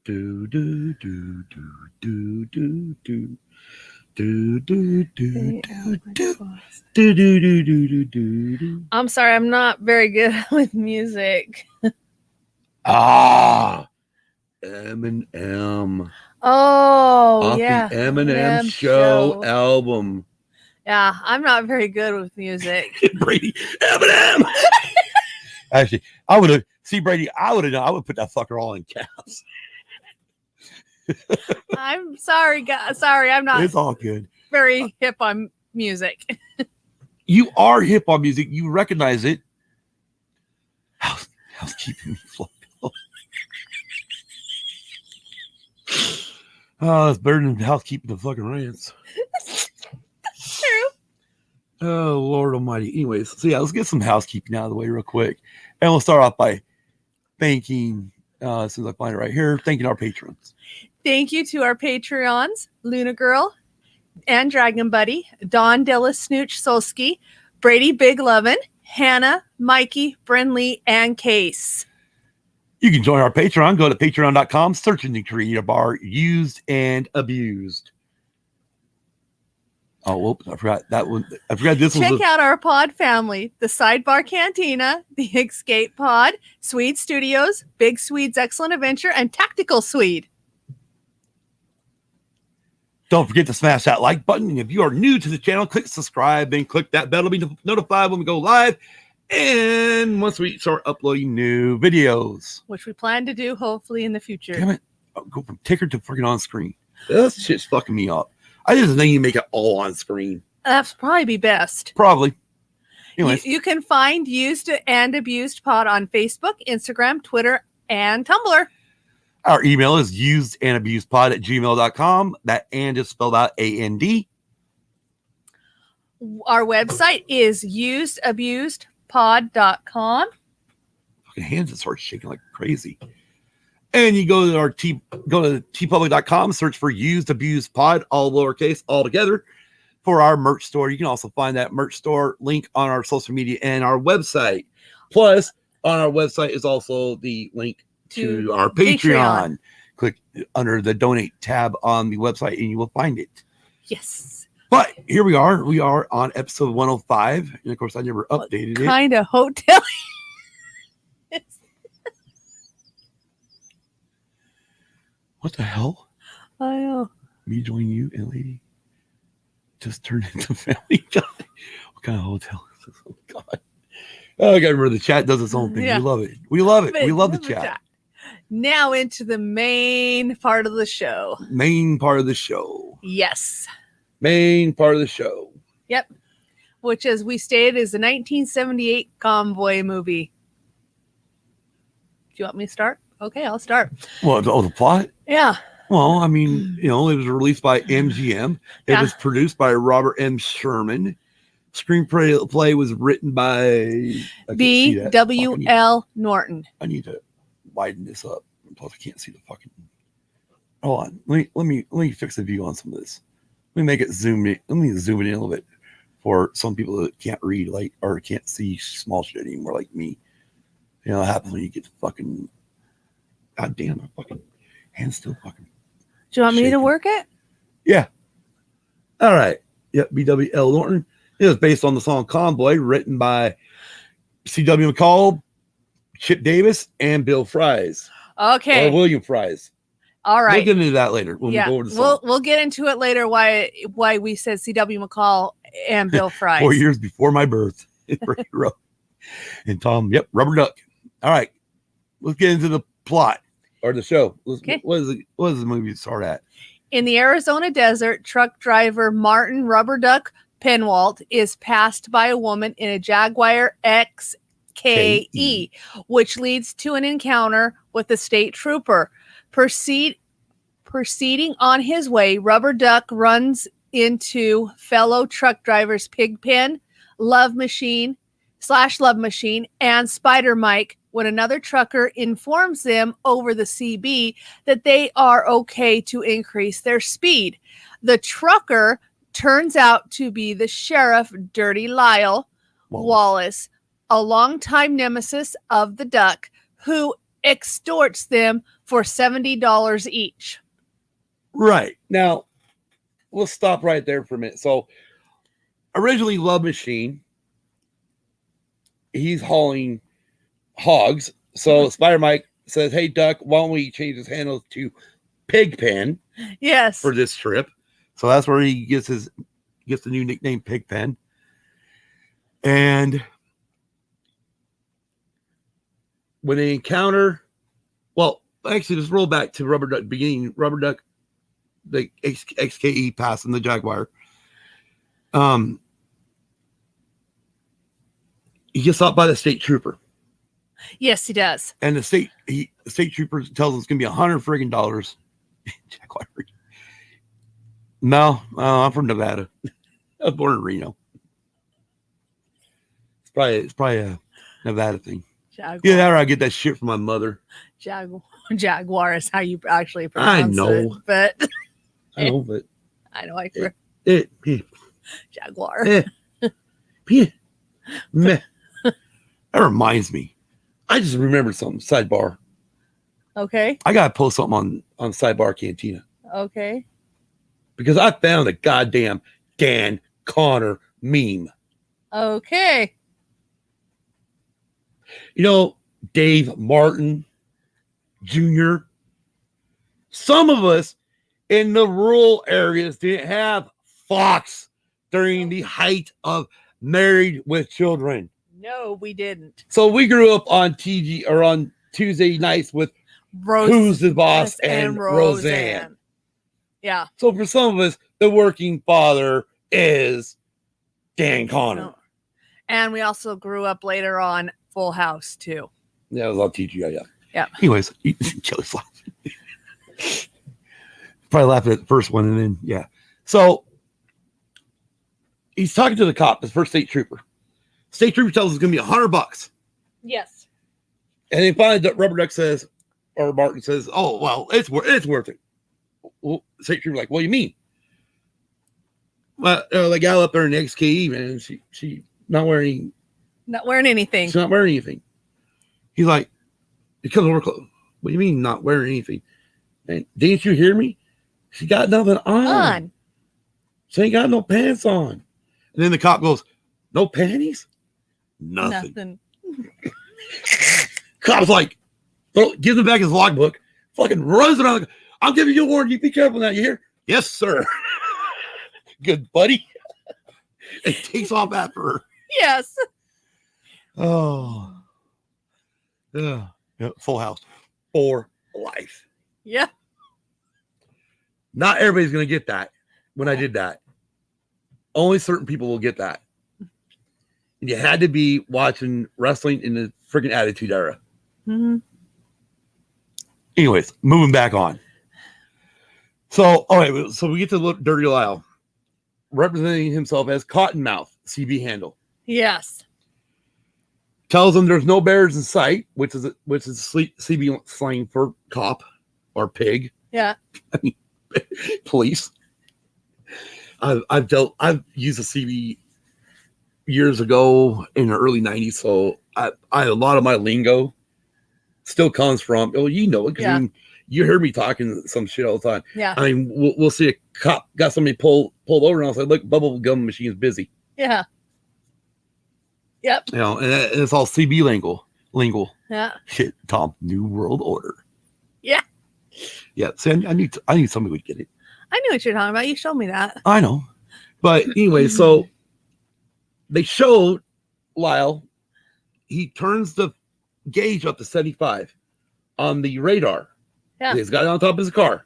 Do do do do do do do. Do, do, do, do, do, do, do, do, do, do, do. I'm sorry, I'm not very good with music. Eminem. Oh, off yeah. the Eminem show album. Yeah, I'm not very good with music. Brady, Eminem. Actually, I would have. See, Brady, I would have done. I would put that fucker all in caps. I'm sorry, guys. Sorry, I'm not. It's all good. Very hip on music. You are hip on music. You recognize it. Housekeeping. Oh, it's better than housekeeping the fucking rants. True. Oh, Lord Almighty. Anyways, so yeah, let's get some housekeeping out of the way real quick, and we'll start off by thanking. As soon as I find it right here, thanking our patrons. Thank you to our Patreons, Luna Girl and Dragon Buddy, Dawn Della Snooch Solsky, Brady Big Lovin', Hannah, Mikey, Brenly, and Case. You can join our Patreon. Go to patreon.com, search in the creative bar, used and abused. Oh, whoops, I forgot that one. I forgot this Check was. out our pod family, the Sidebar Cantina, the Escape Pod, Swede Studios, Big Swede's Excellent Adventure, and Tactical Swede. Don't forget to smash that like button. And if you are new to the channel, click subscribe and click that bell to be notified when we go live. And once we start uploading new videos, Which we plan to do hopefully in the future. damn it, I'll go from ticker to freaking on screen. That shit's fucking me up. I just think you make it all on screen. That's probably be best. Probably. Anyways, You can find Used and Abused Pod on Facebook, Instagram, Twitter, and Tumblr. our email is usedandabusedpod@gmail.com. That and is spelled out AND. Our website is usedabusedpod.com. Fucking hands just start shaking like crazy. And you go to our go to tpublic.com, search for Used Abused Pod, all lowercase, all together, for our merch store. You can also find that merch store link on our social media and our website. Plus, on our website is also the link to our Patreon. Click under the donate tab on the website and you will find it. Yes. But here we are. We are on episode 105. And of course, I never updated it. Kind of hotel. What the hell? I know. Me join you and lady just turned into Family Guy. What kind of hotel is this? Oh, God. Oh, I got to remember the chat does its own thing. Yeah. We love it. We love it. But We love the remember chat. Now into the main part of the show. Main part of the show. Yes. Main part of the show. Yep. Which, as we stated, is the 1978 Convoy movie. Do you want me to start? Okay, I'll start. Well, the plot? Yeah. Well, I mean, it was released by MGM. It Yeah. was produced by Robert M. Sherman. Screenplay was written by B.W.L. Norton. I need to widen this up. Plus, I can't see the fucking. Hold on. Let me fix the view on some of this. Let me make it zoom in. Let me zoom it in a little bit for some people that can't read or can't see small shit anymore, like me. You know, what happens when you get the fucking. God damn, my fucking hand's still fucking. Do you want me to shaking. work it? Yeah. All right. Yep. B.W.L. Norton. It was based on the song Convoy, written by C.W. McCall, Chip Davis, and Bill Fries. Okay. Or William Fries. All right. We'll get into that later when we go over the song. We'll get into it later why we said C.W. McCall and Bill Fries. 4 years before my birth. And Tom, yep, Rubber Duck. All right. Let's get into the plot or the show. Okay. What is the movie start at? In the Arizona desert, truck driver Martin Rubber Duck Penwalt is passed by a woman in a Jaguar XKE, which leads to an encounter with a state trooper. Proceeding on his way, Rubber Duck runs into fellow truck drivers Pigpen, Love Machine, and Spider Mike when another trucker informs them over the CB that they are okay to increase their speed. The trucker turns out to be the sheriff, Dirty Lyle Wallace, a longtime nemesis of the Duck, who extorts them for $70 each. Right. Now, let's stop right there for a minute. So, originally, Love Machine, he's hauling hogs. So, Spider Mike says, hey, Duck, why don't we change his handle to Pigpen Yes. for this trip? So, that's where he gets the new nickname Pigpen. And when they encounter, well, actually, let's roll back to Rubber Duck beginning. Rubber Duck, the XKE passing the Jaguar. He gets stopped by the state trooper. Yes, he does. And the state trooper tells him it's gonna be $100 friggin' Jaguar. No, I'm from Nevada. I was born in Reno. It's probably a Nevada thing. Jaguar. Yeah, that or I get that shit from my mother. Jaguar is how you actually pronounce I know. it. But I know, but I know Jaguar. Meh. That reminds me. I just remembered something. Sidebar. Okay. I gotta post something on Sidebar Cantina Okay. because I found a goddamn Dan Connor meme. Okay. You know, Dave Martin Jr. Some of us in the rural areas didn't have Fox during the height of Married with Children. No, we didn't. So we grew up on TG or on Tuesday nights with Who's the Boss and Roseanne. Yeah. So for some of us, the working father is Dan Connor. No. And we also grew up later on Full House too. Yeah, it was on TGI. Yeah. Anyways, Kelly's laughing. Probably laughing at the first one, and then yeah. So he's talking to the cop, the first state trooper. State trooper tells us it's going to be $100. Yes. And then finally, Rubber Duck says, or Martin says, "Oh well, it's worth it." Well, state trooper like, "What do you mean?" Well, the gal up there in the XKE, man, she not wearing anything. She's not wearing anything. He's like, he comes over close. What do you mean not wearing anything? And didn't you hear me? She got nothing on. She ain't got no pants on. And then the cop goes, "No panties? Nothing." Cop's like, gives him back his logbook, fucking runs around. Like, "I'm giving you a warning. You be careful now. You hear?" "Yes, sir." Good buddy. And takes off after her. Yes. Oh. Yeah. Full House for life. Yeah. Not everybody's going to get that when I did that. Only certain people will get that. And you had to be watching wrestling in the freaking Attitude Era. Mm-hmm. Anyways, moving back on. So, so we get to Dirty Lyle, representing himself as Cottonmouth, CB handle. Yes. Tells them there's no bears in sight, which is CB slang for cop or pig. Yeah. I mean, police. I've used a CB years ago in the early 90s, so I a lot of my lingo still comes from, you know it, because you hear me talking some shit all the time. Yeah. I mean, we'll see a cop got somebody pulled over, and I'll say, "Look, bubble gum machine is busy." Yeah. Yep. You know, and it's all CB lingual. Yeah. Shit, Tom, New World Order. Yeah. Yeah. See, I need somebody would get it. I knew what you're talking about. You showed me that. I know. But anyway, so they showed Lyle. He turns the gauge up to 75 on the radar. Yeah. He's got it on top of his car.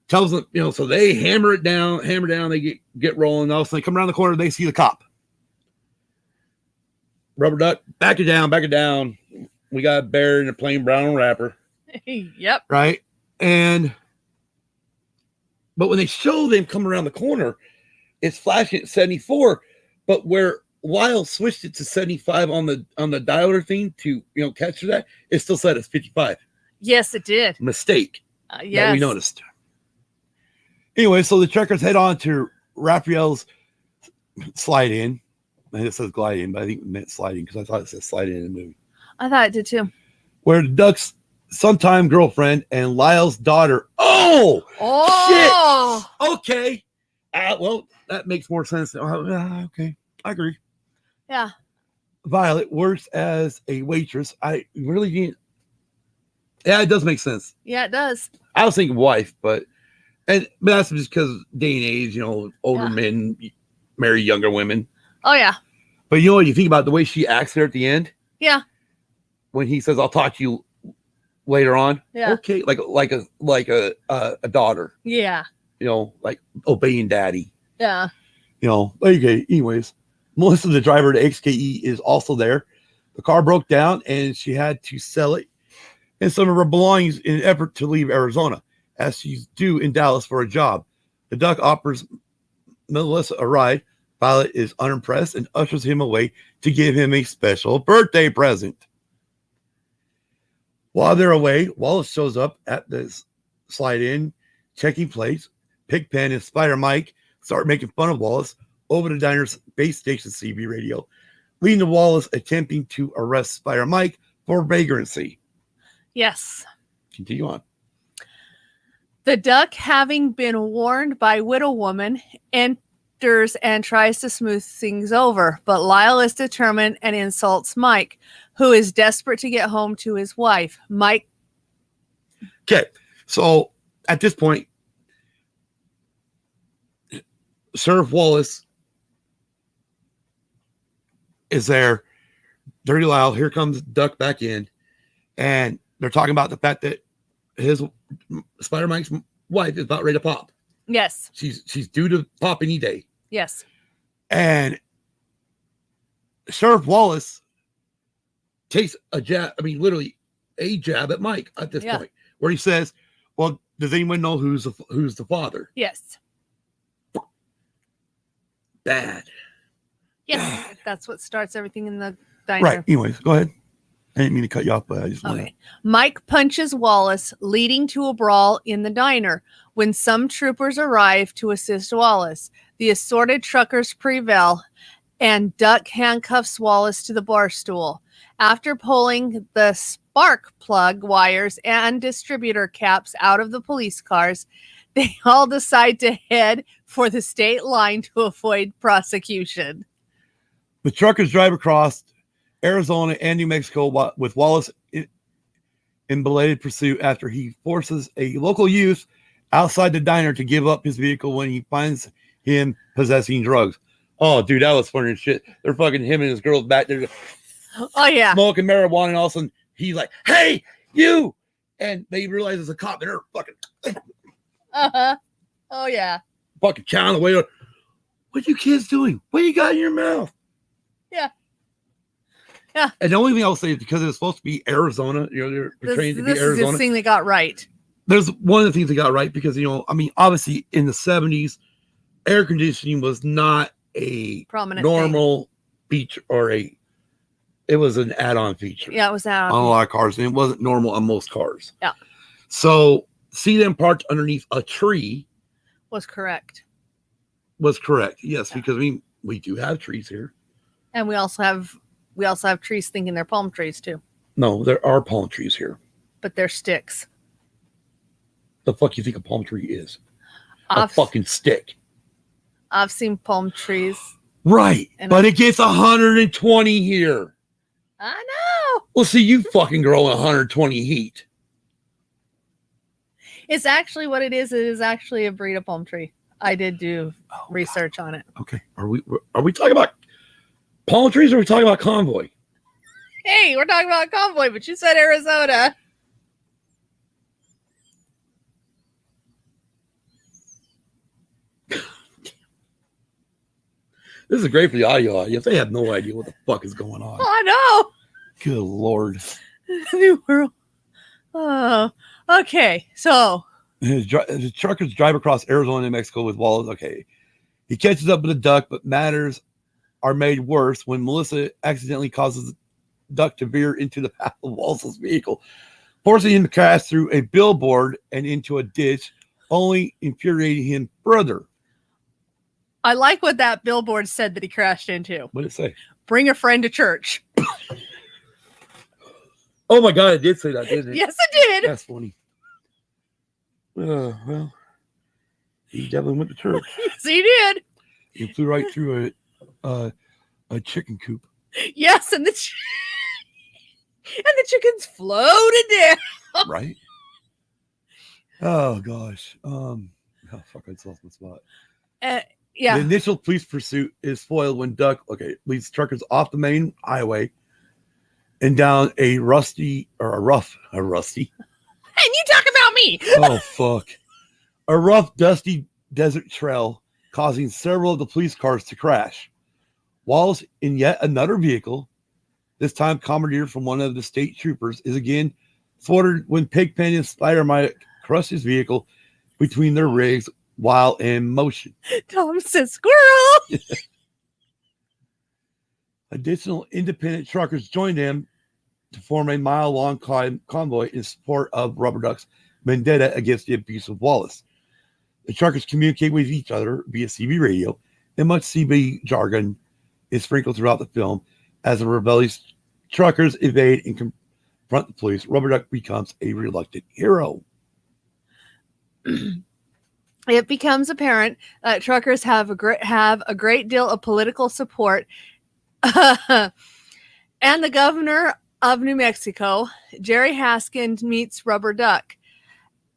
Tells them, so they hammer down, they get rolling. All of a sudden, they come around the corner, they see the cop. Rubber Duck, back it down. We got a bear in a plain brown wrapper. Yep. Right? But when they show them come around the corner, it's flashing at 74. But where Lyle switched it to 75 on the dialer thing to capture that, it still said it's 55. Yes, it did. Mistake. Yes. That we noticed. Anyway, so the truckers head on to Raphael's slide in. And it says glide in, but I think it meant sliding because I thought it said slide in the movie. I thought it did too. Where the Duck's sometime girlfriend and Lyle's daughter. Oh! Shit! Okay. Well, that makes more sense. Okay. I agree. Yeah. Violet works as a waitress. I really didn't. Yeah, it does make sense. Yeah, it does. I was thinking wife, but that's just because day and age, older men marry younger women. Oh yeah. But you think about the way she acts there at the end. Yeah. When he says, "I'll talk to you later on." Yeah. Okay, like a daughter. Yeah. Like obeying daddy. Yeah. Okay. Anyways, Melissa, the driver of the XKE, is also there. The car broke down, and she had to sell it and some of her belongings in an effort to leave Arizona, as she's due in Dallas for a job. The Duck offers Melissa a ride. Violet is unimpressed and ushers him away to give him a special birthday present. While they're away, Wallace shows up at the slide in, checking plates. Pigpen and Spider Mike start making fun of Wallace over the diner's base station CB radio, leading to Wallace attempting to arrest Spider Mike for vagrancy. Yes. Continue on. The Duck, having been warned by Widow Woman and captors and tries to smooth things over, but Lyle is determined and insults Mike, who is desperate to get home to his wife. Mike. Okay, so at this point, Sheriff Wallace is there. Dirty Lyle, here comes Duck back in, and they're talking about the fact that his Spider-Mike's wife is about ready to pop. Yes. She's due to pop any day. Yes. And Sheriff Wallace takes a jab, literally a jab at Mike at this point, where he says, well, does anyone know who's the father? Yes. Bad. Yes. Bad. That's what starts everything in the diner. Right. Anyways, go ahead. I didn't mean to cut you off, but I just okay. Mike punches Wallace, leading to a brawl in the diner. When some troopers arrive to assist Wallace, the assorted truckers prevail, and Duck handcuffs Wallace to the bar stool. After pulling the spark plug wires and distributor caps out of the police cars, they all decide to head for the state line to avoid prosecution. The truckers drive across Arizona and New Mexico with Wallace in belated pursuit after he forces a local youth outside the diner to give up his vehicle when he finds him possessing drugs. Oh, dude, that was funny as shit. They're fucking him and his girls back there. Oh, yeah. Smoking marijuana, and all of a sudden he's like, hey, you! And they realize it's a cop, and they're fucking... Uh-huh. Oh, yeah. Fucking chowing away. What you kids doing? What you got in your mouth? Yeah. Yeah. And the only thing I'll say is because it's supposed to be Arizona, they're portraying to be Arizona. This is the thing they got right. There's one of the things they got right because, obviously in the 70s, air conditioning was not a prominent normal feature it was an add-on feature. Yeah, it was add-on on a lot of cars, and it wasn't normal on most cars. Yeah. So see them parked underneath a tree was correct. Yes, because we do have trees here. And we also have trees thinking they're palm trees too. No, there are palm trees here. But they're sticks. The fuck you think a palm tree is? A fucking stick. I've seen palm trees. Right. But it gets 120 here. I know. Well, see, you fucking grow 120 heat. It's actually what it is. It is actually a breed of palm tree. I did do research on it. Okay. Are we talking about palm trees or are we talking about Convoy? Hey, we're talking about Convoy, but you said Arizona. This is great for the audio audience. They have no idea what the fuck is going on. I know. Good Lord. New world. Oh, okay. So the truckers drive across Arizona and Mexico with Wallace. Okay. He catches up with a Duck, but matters are made worse when Melissa accidentally causes the Duck to veer into the path of Wallace's vehicle, forcing him to crash through a billboard and into a ditch, only infuriating him further. I like what that billboard said that he crashed into. What did it say? Bring a friend to church. Oh my God, it did say that, didn't it? Yes, it did. That's funny. Well, he definitely went to church. Yes, he did. He flew right through a chicken coop. Yes, and the chickens floated down. Right? Oh gosh. Fuck, I lost my spot. Yeah. The initial police pursuit is foiled when Duck leads truckers off the main highway and down a rusty. And you talk about me. Oh fuck. A rough, dusty desert trail, causing several of the police cars to crash. Wallace, in yet another vehicle, this time commandeered from one of the state troopers, is again thwarted when Pigpen and Spider-Mike crush his vehicle between their rigs while in motion. Tom says squirrel. Additional independent truckers joined them to form a mile-long convoy in support of Rubber Duck's vendetta against the abuse of Wallace. The truckers communicate with each other via CB radio, and much CB jargon is sprinkled throughout the film. As the rebellious truckers evade and confront the police, Rubber Duck becomes a reluctant hero. it becomes apparent that truckers have a great deal of political support. And the governor of New Mexico, Jerry Haskins, meets Rubber Duck.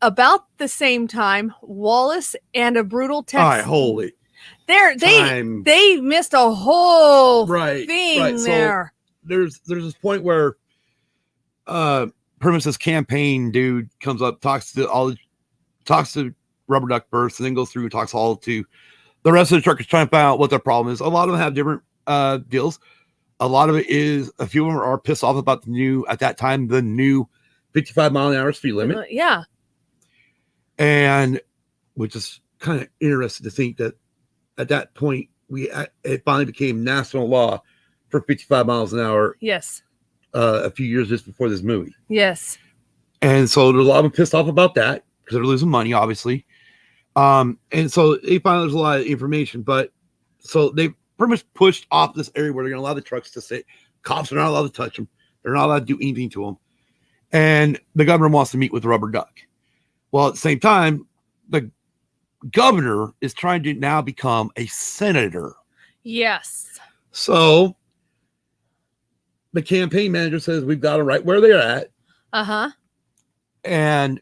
About the same time, Wallace and a brutal Texas. All right, holy. They missed a whole thing there. So there's this point where Primus's campaign dude comes up, talks to Rubber Duck first, and then goes through and talks all to the rest of the truckers, trying to find out what their problem is. A lot of them have different deals. A lot of it is, a few of them are pissed off about the new 55 mile an hour speed limit. Yeah. And which is kind of interesting to think that at that point it finally became national law for 55 miles an hour. Yes. A few years just before this movie. Yes. And so there's a lot of them pissed off about that because they're losing money, obviously. And so they find there's a lot of information, but so they pretty much pushed off this area where they're going to allow the trucks to sit. Cops are not allowed to touch them. They're not allowed to do anything to them. And the governor wants to meet with Rubber Duck. Well, at the same time, the governor is trying to now become a senator. Yes. So the campaign manager says, we've got them right where they're at. Uh-huh. And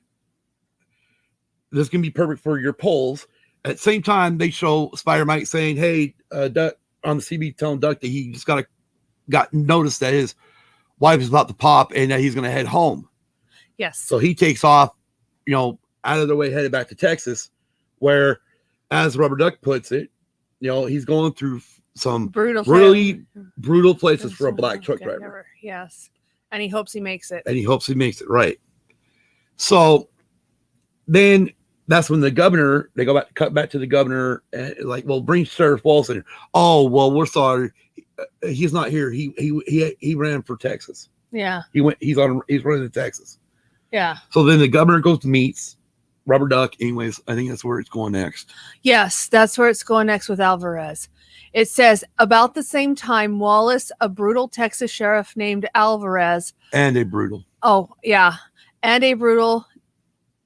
this can be perfect for your polls. At the same time, they show Spider Mike saying, hey, Duck on the CB telling Duck that he just got noticed that his wife is about to pop and that he's going to head home. Yes. So he takes off, out of the way, headed back to Texas, where, as Rubber Duck puts it, he's going through some really brutal places for a black truck driver. Yes. And he hopes he makes it. Right. So then that's when the governor, they cut back to the governor and bring Sheriff Wallace in. Oh, well, we're sorry. He's not here. He ran for Texas. Yeah. He's running to Texas. Yeah. So then the governor goes to meets Rubber Duck. Anyways, I think that's where it's going next. Yes, that's where it's going next with Alvarez. It says, about the same time, Wallace, a brutal Texas sheriff named Alvarez. And a brutal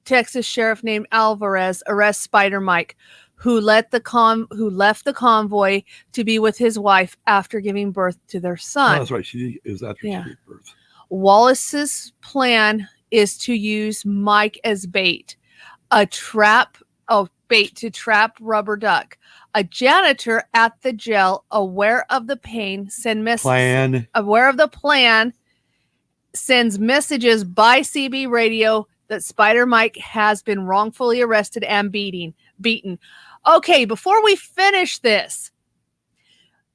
Texas sheriff named Alvarez arrests Spider Mike, who left the convoy to be with his wife after giving birth to their son. Oh, that's right. It was after she gave birth. Wallace's plan is to use Mike as bait to trap Rubber Duck. A janitor at the jail, aware of the plan, sends messages by CB radio that Spider Mike has been wrongfully arrested and beaten. Okay, before we finish this,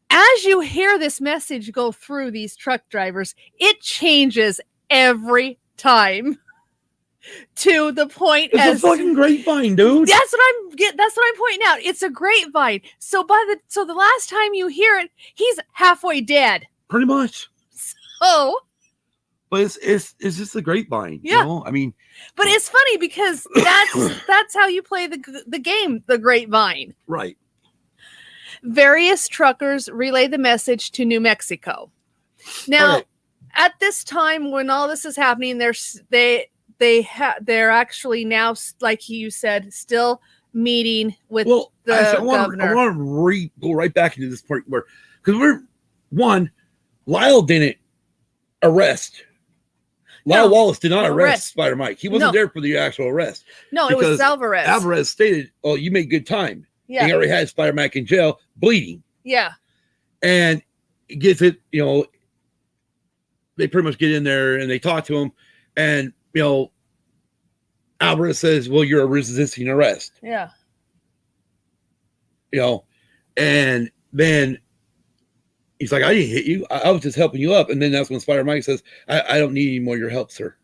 as you hear this message go through these truck drivers, it changes every time. To the point it's a fucking grapevine, dude. That's what I'm pointing out. It's a grapevine. So the last time you hear it, he's halfway dead. Pretty much. So, but it's just a grapevine. Yeah. I mean, but it's funny because that's how you play the game, the grapevine. Right. Various truckers relay the message to New Mexico. Now, at this time when all this is happening, they're actually now, like you said, still meeting with the governor. I want to go right back into this part where, because Lyle didn't arrest. Lyle Wallace did not arrest Spider Mike. He wasn't there for the actual arrest. No, it was Alvarez. Alvarez stated, "Oh, you made good time." Yeah, he already had Spider Mike in jail, bleeding. Yeah, and he gets it. They pretty much get in there and they talk to him, and Alvarez says, well, you're a resisting arrest. Yeah. And then he's like, I didn't hit you. I was just helping you up. And then that's when Spider Mike says, I don't need any more of your help, sir.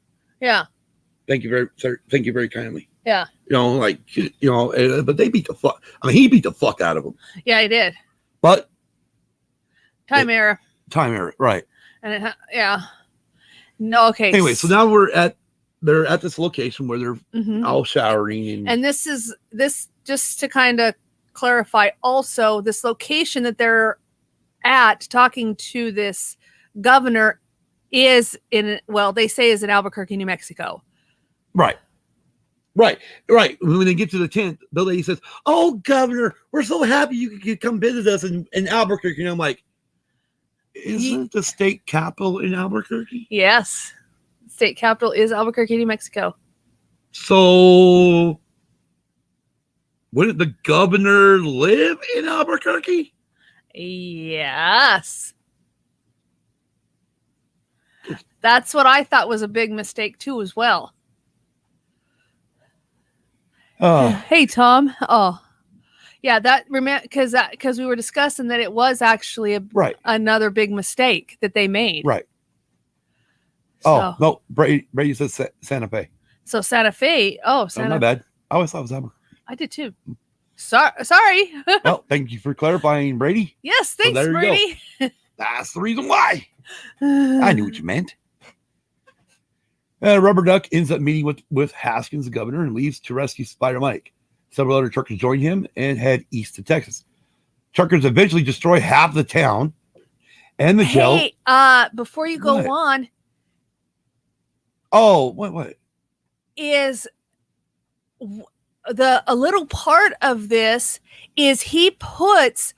Yeah. Thank you very kindly. Yeah. But they beat the fuck. I mean, he beat the fuck out of him. Yeah, he did. But time error. Right. And no, okay. Anyway, so now they're at this location where they're all showering. And this just to kind of clarify also, this location that they're at talking to this governor is they say is in Albuquerque, New Mexico. Right. Right. When they get to the tent, the lady says, "Oh, Governor, we're so happy you could come visit us in Albuquerque." And I'm like, isn't the state capital in Albuquerque? Yes. State capital is Albuquerque, New Mexico. So wouldn't the governor live in Albuquerque? Yes. That's what I thought was a big mistake too, as well. Hey, Tom. Oh, yeah. Because we were discussing that it was actually another big mistake that they made. Right. So, oh no, Brady says Santa Fe. So Santa Fe. Oh, my bad. I always thought it was Albuquerque. I did too. Sorry. Well, thank you for clarifying, Brady. Yes, thanks, Brady. That's the reason why. I knew what you meant. Rubber Duck ends up meeting with Haskins, the governor, and leaves to rescue Spider Mike. Several other truckers join him and head east to Texas. Truckers eventually destroy half the town and the jail. Hey, before you go on. Oh, what? Is a little part of this is he puts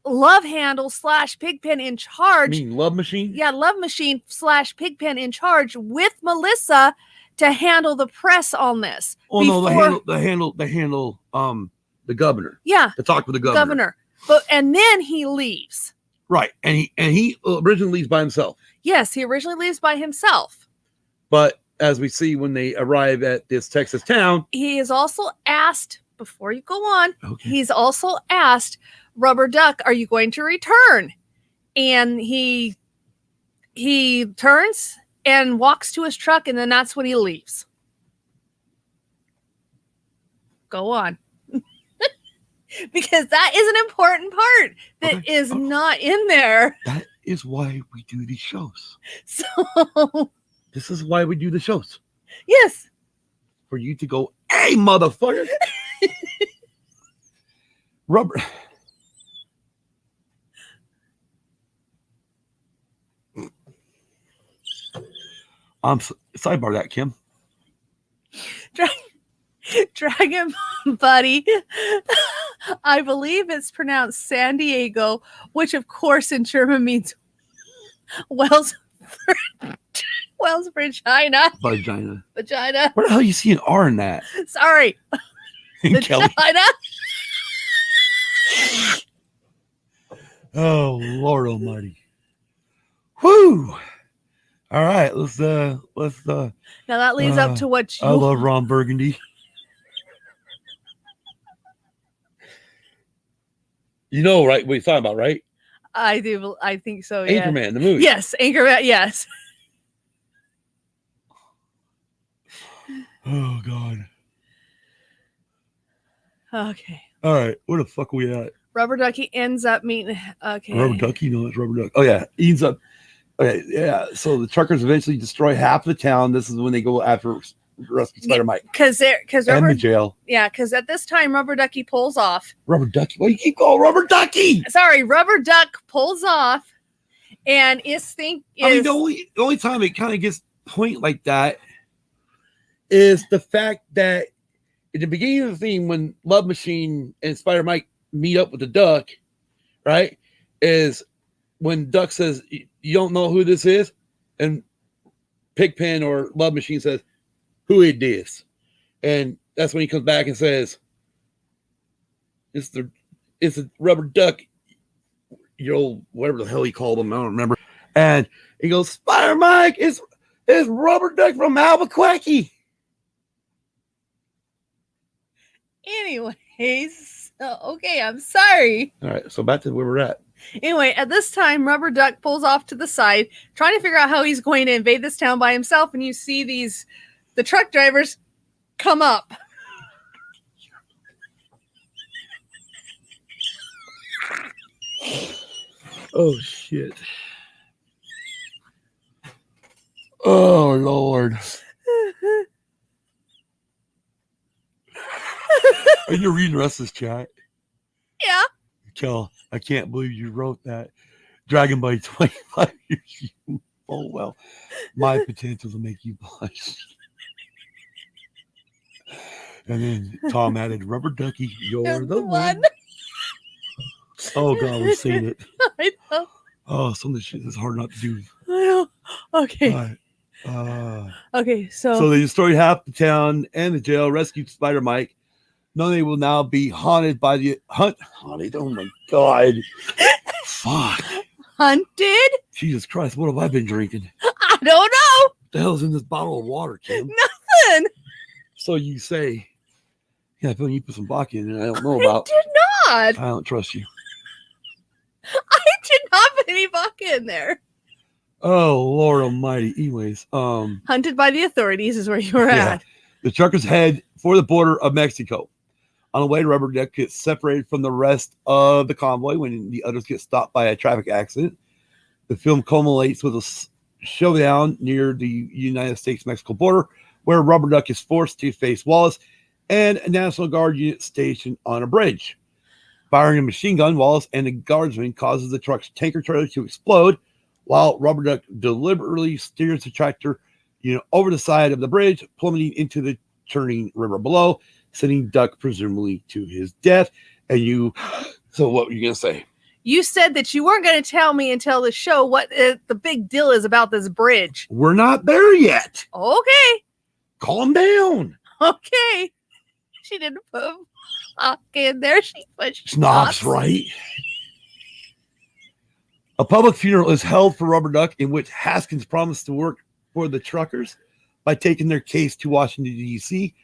Love Handle / Pigpen in charge. You mean Love Machine? Yeah, Love Machine / Pigpen in charge with Melissa to handle the press on this. Oh no, the handle the governor. Yeah. To talk with the governor. And then he leaves. Right. And he originally leaves by himself. Yes, he originally leaves by himself. But as we see when they arrive at this Texas town, he is also asked, before you go on, he's also asked, Rubber Duck, are you going to return? And he turns and walks to his truck, and then that's when he leaves. Go on. Because that is an important part that is not in there. That is why we do these shows. So this is why we do the shows. Yes. For you to go, hey, motherfucker. Rubber. Sidebar that, Kim. Dragon Buddy. I believe it's pronounced San Diego, which of course in German means Wells vagina. Vagina. Vagina. Where the hell you see an R in that? Sorry. Kelly. Vagina. Oh, Lord Almighty. Whoo. All right, let's now that leads up to what you I love Ron Burgundy. You know, right? What you're talking about, right? I do. I think so. Yeah. Anchorman, the movie. Yes, Anchorman. Yes. Oh God. Okay. All right, where the fuck are we at? Rubber Ducky ends up meeting. Okay. Rubber Ducky? No, it's Rubber Duck. Oh yeah, he ends up. Okay, yeah. So the truckers eventually destroy half the town. This is when they go after rescue Spider Mike. Because and the jail. Yeah, because at this time Rubber Ducky pulls off. Rubber Ducky. Why you keep calling Rubber Ducky? Sorry, Rubber Duck pulls off, and I mean, the only time it kind of gets point like that is the fact that at the beginning of the thing, when Love Machine and Spider Mike meet up with the Duck, right, is when Duck says, "You don't know who this is," and Pigpen or Love Machine says, "Who is this?" And that's when he comes back and says, "It's the Rubber Duck, your old whatever the hell he called him, I don't remember." And he goes, "Spider Mike, it's Rubber Duck from Albuquerque." Anyways, okay, I'm sorry. All right, so back to where we're at. Anyway, at this time, Rubber Duck pulls off to the side, trying to figure out how he's going to invade this town by himself. And you see the truck drivers come up. Oh, shit. Oh, Lord. Are you reading the rest of this chat? Yeah. Kel, I can't believe you wrote that. Dragon by 25 years. Oh, well, my potential to make you blush. And then Tom added, "Rubber ducky, you're You're the one." Oh God, we've seen it. I know. Oh, some of this shit is hard not to do. I know. Okay. Okay. So they destroyed half the town and the jail, rescued Spider Mike. None they will now be haunted by the haunted. Oh my God. Fuck. Hunted? Jesus Christ, what have I been drinking? I don't know. What the hell's in this bottle of water, Kim? Nothing. So you say, yeah, I feel you put some vodka in it I don't know about. I did not. I don't trust you. I did not put any vodka in there. Oh, Lord Almighty. Anyways, Hunted by the authorities is where you were yeah. at. The truckers head for the border of Mexico. On the way, Rubber Duck gets separated from the rest of the convoy when the others get stopped by a traffic accident. The film culminates with a showdown near the United States-Mexico border, where Rubber Duck is forced to face Wallace and a National Guard unit stationed on a bridge. Firing a machine gun, Wallace and the guardsman causes the truck's tanker trailer to explode, while Rubber Duck deliberately steers the tractor over the side of the bridge, plummeting into the churning river below, sending Duck presumably to his death. So what were you going to say? You said that you weren't going to tell me until the show what the big deal is about this bridge. We're not there yet. Okay. Calm down. Okay. She didn't put vodka in there. She put Schnapps, right? A public funeral is held for Rubber Duck in which Haskins promised to work for the truckers by taking their case to Washington, D.C.,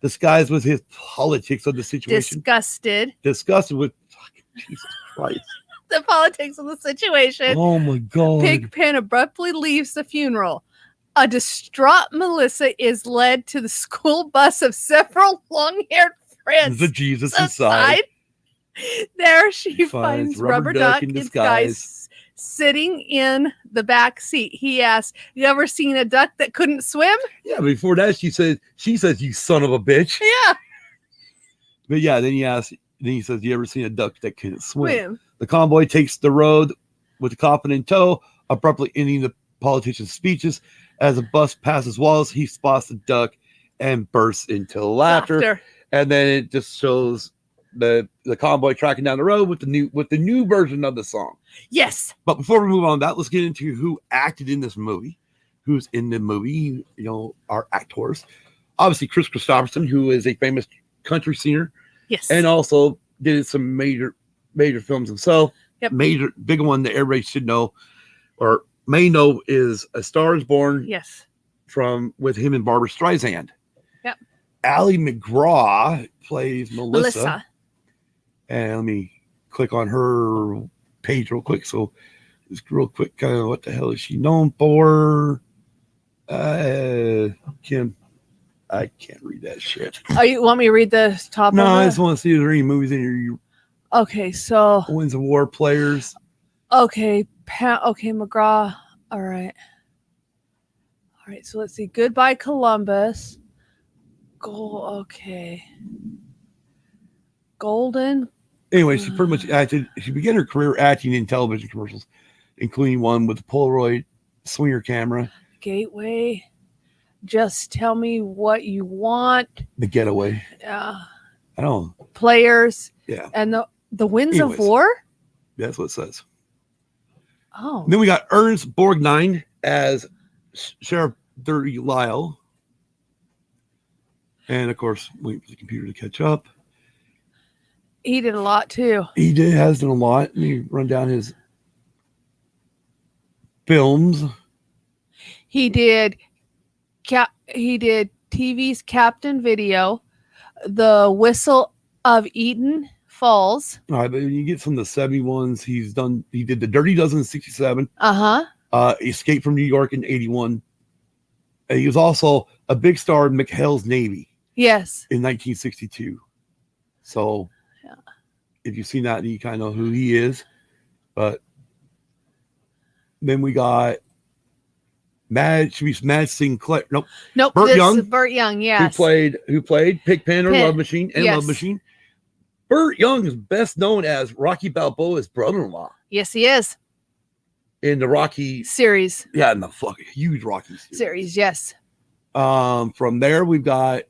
disguised with his politics of the situation. Disgusted with fucking Jesus Christ. The politics of the situation. Oh my God. Pigpen abruptly leaves the funeral. A distraught Melissa is led to the school bus of several long-haired friends. The Jesus inside. There she finds Rubber Duck in disguise sitting in the back seat. He asks, "You ever seen a duck that couldn't swim?" Yeah, before that she says, "You son of a bitch." Yeah. But yeah, then he says, "You ever seen a duck that couldn't swim?" The convoy takes the road with the coffin in tow, abruptly ending the politician's speeches. As the bus passes Wallace, he spots the duck and bursts into laughter. And then it just shows the convoy tracking down the road with the new version of the song. Yes. But before we move on that, let's get into who acted in this movie. Who's in the movie, our actors. Obviously, Kris Kristofferson, who is a famous country singer. Yes. And also did some major films himself. Yep. Big one that everybody should know or may know is A Star Is Born. Yes. With him and Barbara Streisand. Yep. Allie MacGraw plays Melissa. And let me click on her page real quick. So just real quick, what the hell is she known for? Kim, I can't read that shit. Oh, you want me to read the top? No, I just want to see if there are any movies in here. Okay, so Winds of War players. Okay, McGraw. All right. So let's see. Goodbye, Columbus. Okay. Golden. Anyway, she pretty much acted. She began her career acting in television commercials, including one with the Polaroid swinger camera. Gateway. Just tell me what you want. The Getaway. I don't know. Players. Yeah. And the Winds of War. That's what it says. Oh. And then we got Ernest Borgnine as Sheriff Dirty Lyle. And of course, wait for the computer to catch up. He did a lot too. Has done a lot. Let me run down his films. He did TV's Captain Video, The Whistle of Eden Falls. All right, but when you get from the 71s, he did The Dirty Dozen in 67. Escape from New York in 81. He was also a big star in McHale's Navy. Yes. In 1962. So yeah. If you've seen that, you kind of know who he is. But then we got Madge Sinclair. Nope. Burt Young. Burt Young, yes. Who played Pigpen or Love Machine and Love Machine. Burt Young is best known as Rocky Balboa's brother-in-law. Yes, he is. In the Rocky series. Yeah, in the fucking huge Rocky series, yes. From there, we've got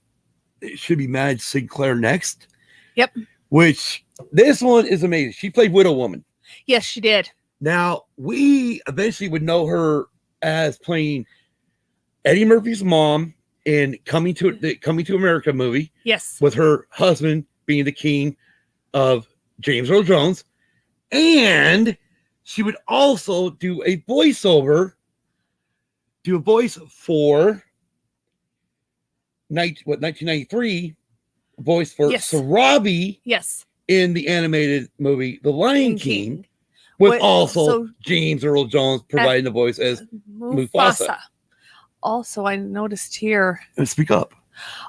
it should be Madge Sinclair next. Yep. Which this one is amazing. She played Widow Woman. Yes, she did. Now, we eventually would know her as playing Eddie Murphy's mom in Coming to America movie. Yes. With her husband being the king of James Earl Jones. And she would also do a voice for what, 1993, voice for Sarabi. Yes. In the animated movie The Lion King. With also James Earl Jones providing the voice as Mufasa. Also, I noticed here. Speak up.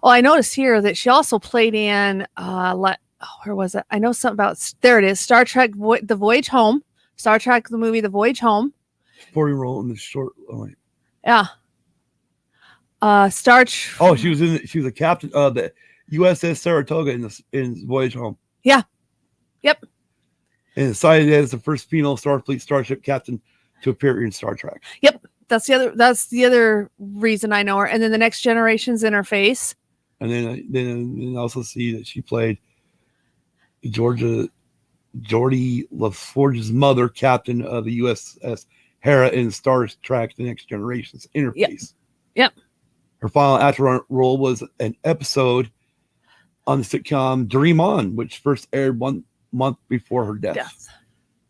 Oh, I noticed here that she also played in where was it? I know something about, there it is, Star Trek The Voyage Home. Star Trek the movie The Voyage Home. Supporting role in the short. Yeah. She was a captain of the USS Saratoga in Voyage Home. Yeah. Yep. And cited as the first female Starfleet starship captain to appear in Star Trek. Yep. That's the other reason I know her. And then the Next Generation's Interface. And then also see that she played Geordi LaForge's mother, captain of the USS Hera in Star Trek The Next Generation's Interface. Yep. Her final actor role was an episode on the sitcom Dream On, which first aired 1 month before her death.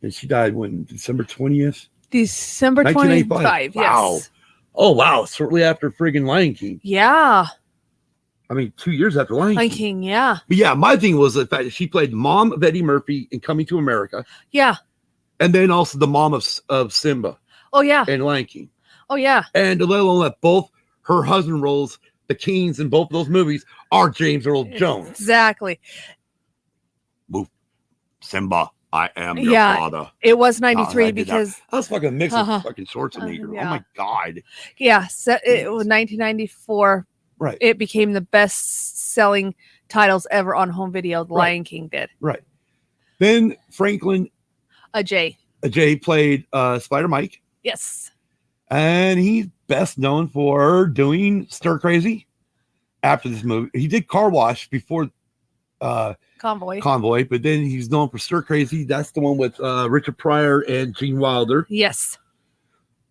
And she died when? December 20th? December 25, wow. Yes. Oh, wow. Shortly after friggin' Lion King. Yeah. I mean, 2 years after Lion King, yeah. But yeah, my thing was the fact that she played the mom of Eddie Murphy in Coming to America. Yeah. And then also the mom of Simba. Oh, yeah. And Lion King. Oh, yeah. And let alone that both her husband roles, the kings in both of those movies, are James Earl Jones. Exactly. Simba, I am your father. It was 93 because I was fucking mixing fucking shorts in here. Yeah. Oh my god. Yeah, so it was 1994. Right. It became the best-selling titles ever on home video. The Lion King did. Right. Then Franklin Ajaye played Spider Mike. Yes. And he's best known for doing Stir Crazy after this movie. He did Car Wash before Convoy, but then he's known for Stir Crazy. That's the one with Richard Pryor and Gene Wilder. Yes.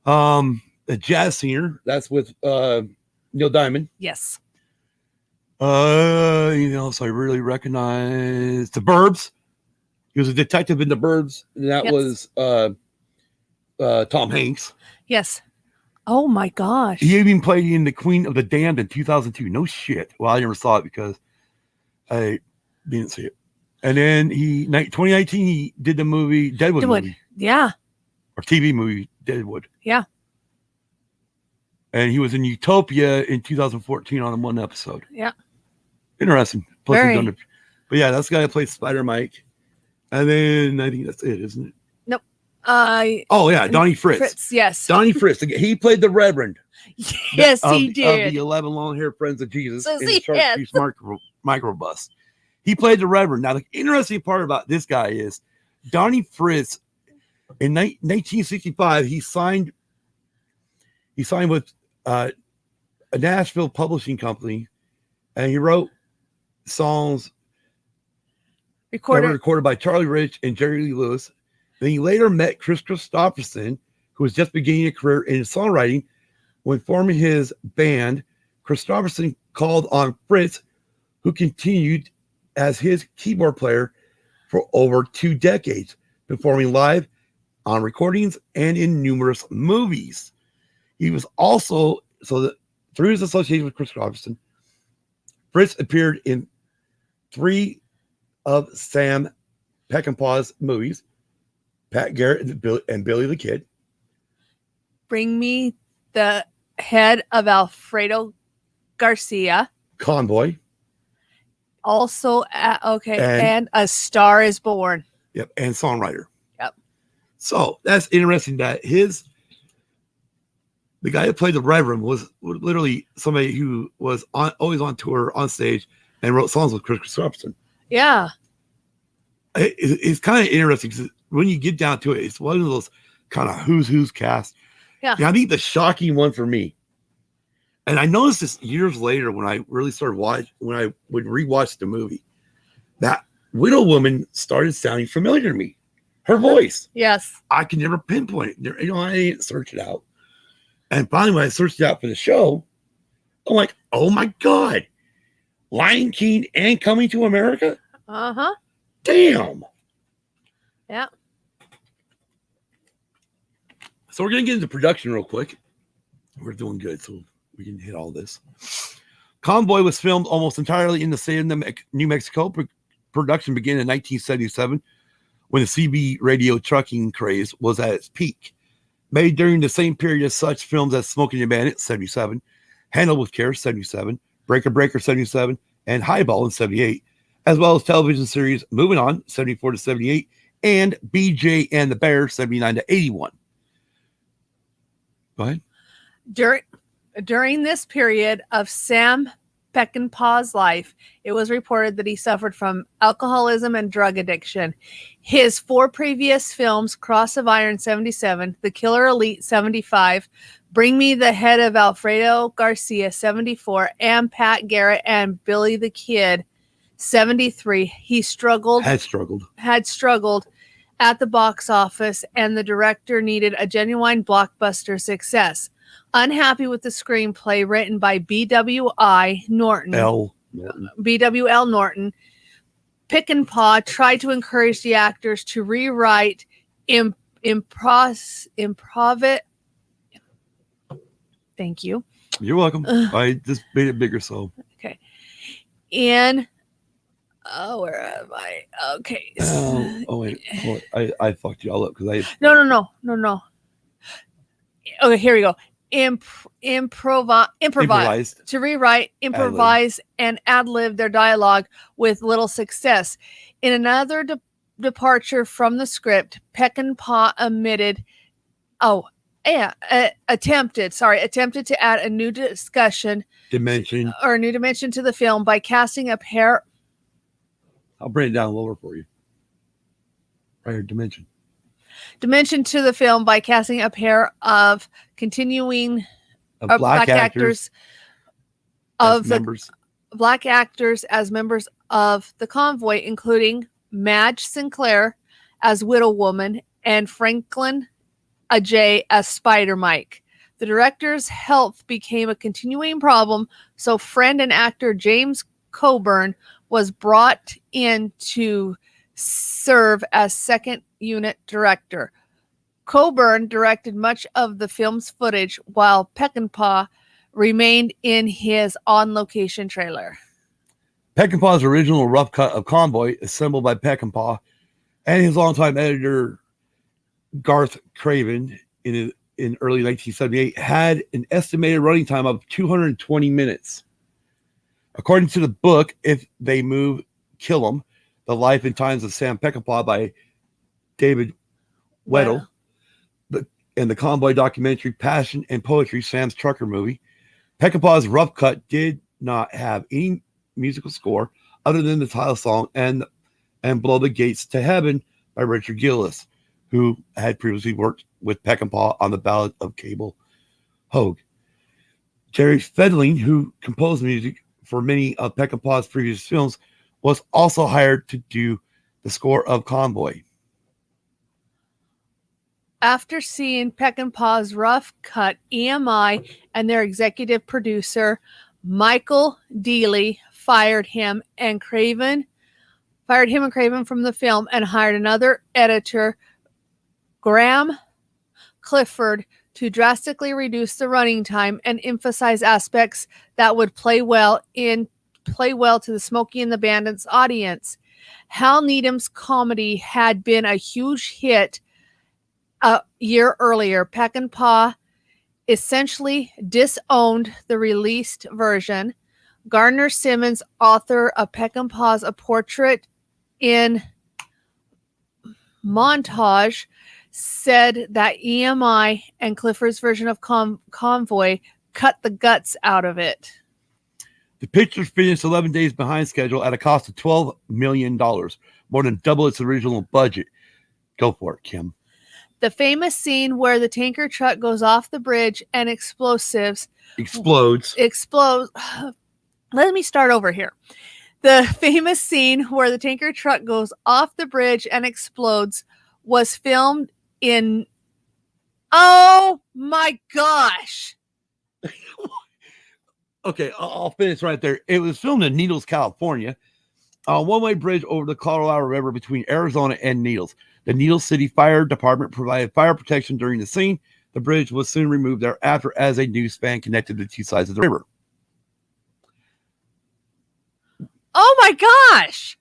A jazz singer. That's with Neil Diamond. Yes. So I really recognize The Burbs. He was a detective in The Burbs. And that was Tom Hanks. Yes. Oh my gosh. He even played in The Queen of the Damned in 2002. No shit. Well, I never saw it because I didn't see it. And then 2019, he did the movie Deadwood. Movie. Yeah. Or TV movie Deadwood. Yeah. And he was in Utopia in 2014 on one episode. Yeah. Interesting. Very. But yeah, that's the guy that plays Spider Mike. And then I think that's it, isn't it? Nope. Donnie Fritz. Yes. Donnie Fritz. He played the Reverend. Yes, he did. Of the 11 long-haired friends of Jesus in the Chartreuse microbus. He played the Reverend. Now, the interesting part about this guy is Donnie Fritz, in 1965, he signed with a Nashville publishing company, and he wrote songs recorded by Charlie Rich and Jerry Lee Lewis. Then he later met Kris Kristofferson, who was just beginning a career in songwriting. When forming his band, Kristofferson called on Fritz, who continued as his keyboard player for over 2 decades, performing live on recordings and in numerous movies. He was also, through his association with Kris Kristofferson, Fritz appeared in 3 of Sam Peckinpah's movies, Pat Garrett and Billy the Kid. Bring Me the Head of Alfredo Garcia. Convoy. Also, and A Star is Born. Yep, and songwriter. Yep. So that's interesting that the guy that played the Reverend was literally somebody who was always on tour, on stage, and wrote songs with Kris Kristofferson. Yeah. It's kind of interesting because when you get down to it, it's one of those kind of who's cast. Yeah. I think the shocking one for me, And I noticed this years later when I really started when I would rewatch the movie, that widow woman started sounding familiar to me. Her voice. Yes. I can never pinpoint it. I didn't search it out. And finally, when I searched it out for the show, I'm like, oh my God. Lion King and Coming to America? Uh-huh. Damn. Yeah. So we're going to get into production real quick. We're doing good, so we can hit all this. Convoy was filmed almost entirely in the state of New Mexico. Production began in 1977 when the CB radio trucking craze was at its peak. Made during the same period as such films as Smoking the Bandit, 77, Handled with Care, 77, Breaker Breaker, 77, and Highball in 78, as well as television series Moving On, 74 to 78, and BJ and the Bear, 79 to 81. Go ahead. During this period of Sam Peckinpah's life, it was reported that he suffered from alcoholism and drug addiction. His 4 previous films, Cross of Iron, 77, The Killer Elite, 75, Bring Me the Head of Alfredo Garcia, 74, and Pat Garrett and Billy the Kid, 73. He had struggled at the box office, and the director needed a genuine blockbuster success. Unhappy with the screenplay written by B.W.L. Norton, Peckinpah tried to encourage the actors to rewrite improv it. Thank you. You're welcome. I just made it bigger, so. Okay. Where am I? Okay. Wait. I fucked you all up because No. Okay, here we go. Improvise. To rewrite, improvise, and ad-lib their dialogue with little success. In another departure from the script, Peckinpah attempted to add a new dimension to the film by casting a pair. I'll bring it down lower for you. Right here, dimension to the film by casting a pair of continuing black actors as members of the Convoy, including Madge Sinclair as Widow Woman and Franklin Ajaye as Spider Mike. The director's health became a continuing problem, so friend and actor James Coburn was brought in to serve as second unit director. Coburn directed much of the film's footage while Peckinpah remained in his on-location trailer. Peckinpah's original rough cut of Convoy, assembled by Peckinpah and his longtime editor Garth Craven in early 1978, had an estimated running time of 220 minutes. According to the book, If They Move, Kill 'Em, The Life and Times of Sam Peckinpah by David Weddle, and the Convoy documentary Passion and Poetry, Sam's Trucker Movie, Peckinpah's rough cut did not have any musical score other than the title song and Blow the Gates to Heaven by Richard Gillis, who had previously worked with Peckinpah on the Ballad of Cable Hogue. Jerry Fedling, who composed music for many of Peckinpah's previous films, was also hired to do the score of Convoy. After seeing Peckinpah's rough cut, EMI and their executive producer, Michael Dealey, fired him and Craven from the film and hired another editor, Graham Clifford, to drastically reduce the running time and emphasize aspects that would play well to the Smokey and the Bandits audience. Hal Needham's comedy had been a huge hit a year earlier. Peckinpah essentially disowned the released version. Gardner Simmons, author of Peckinpah's A Portrait in Montage, said that EMI and Clifford's version of Convoy cut the guts out of it. The picture finished 11 days behind schedule at a cost of $12 million, more than double its original budget. Go for it, Kim. The famous scene where the tanker truck goes off the bridge and explodes. explodes. Let me start over here. The famous scene where the tanker truck goes off the bridge and explodes was filmed in. Oh my gosh. Okay, I'll finish right there. It was filmed in Needles, California, on a one-way bridge over the Colorado River between Arizona and Needles. The Needles City Fire Department provided fire protection during the scene. The bridge was soon removed thereafter as a new span connected the two sides of the river. Oh my gosh.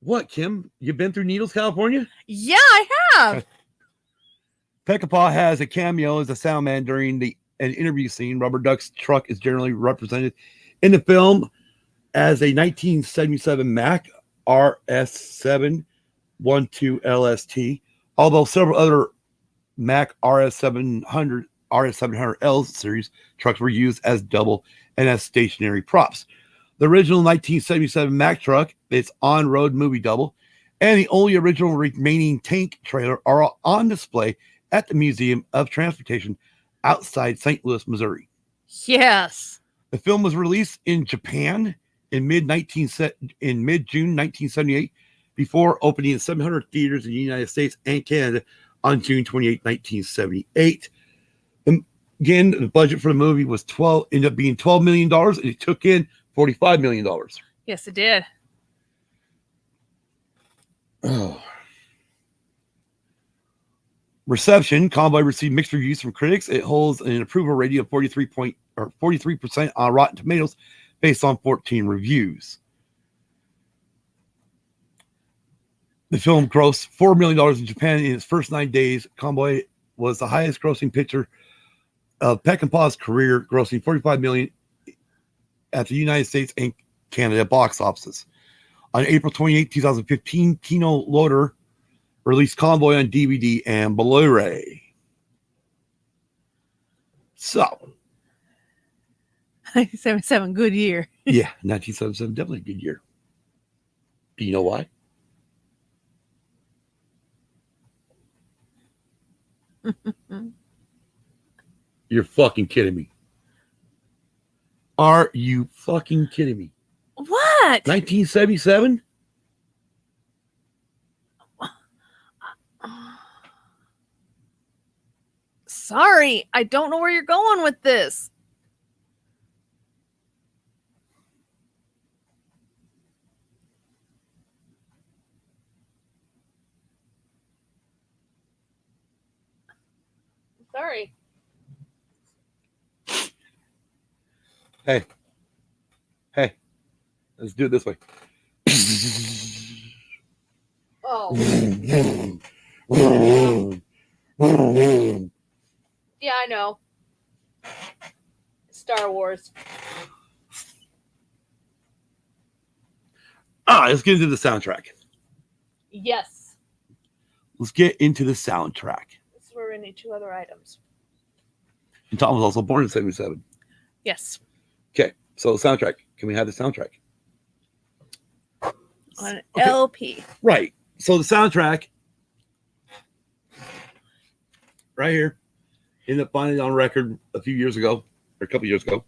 What, Kim? You've been through Needles, California? Yeah, I have. Peckinpah has a cameo as a sound man during an interview scene. Rubber Duck's truck is generally represented in the film as a 1977 Mack RS712 LST, although several other Mack RS700L series trucks were used as double and as stationary props. The original 1977 Mack truck, its on-road movie double, and the only original remaining tank trailer are on display at the Museum of Transportation outside St. Louis, Missouri. Yes. The film was released in Japan in mid-June 1978, before opening in 700 theaters in the United States and Canada on June 28, 1978. Again, the budget for the movie was ended up being $12 million, and it took in $45 million. Yes, it did. Oh. Reception. Convoy received mixed reviews from critics. It holds an approval rating of 43% on Rotten Tomatoes based on 14 reviews. The film grossed $4 million in Japan in its first 9 days. Convoy was the highest grossing picture of Peckinpah's career, grossing $45 million at the United States and Canada box offices. On April 28, 2015, Kino Loader released Convoy on DVD and Blu-ray. So, 1977, good year. yeah, 1977, definitely a good year. Do you know why? You're fucking kidding me. Are you fucking kidding me? What? 1977? Sorry, I don't know where you're going with this. Sorry. Hey, let's do it this way. Oh. Yeah, I know. Star Wars. Let's get into the soundtrack. Yes. Let's get into the soundtrack. This is where we need 2 other items. And Tom was also born in 77. Yes. Okay, so the soundtrack. Can we have the soundtrack? On LP. Right. So the soundtrack, right here, ended up finding it on record a few years ago, or a couple years ago.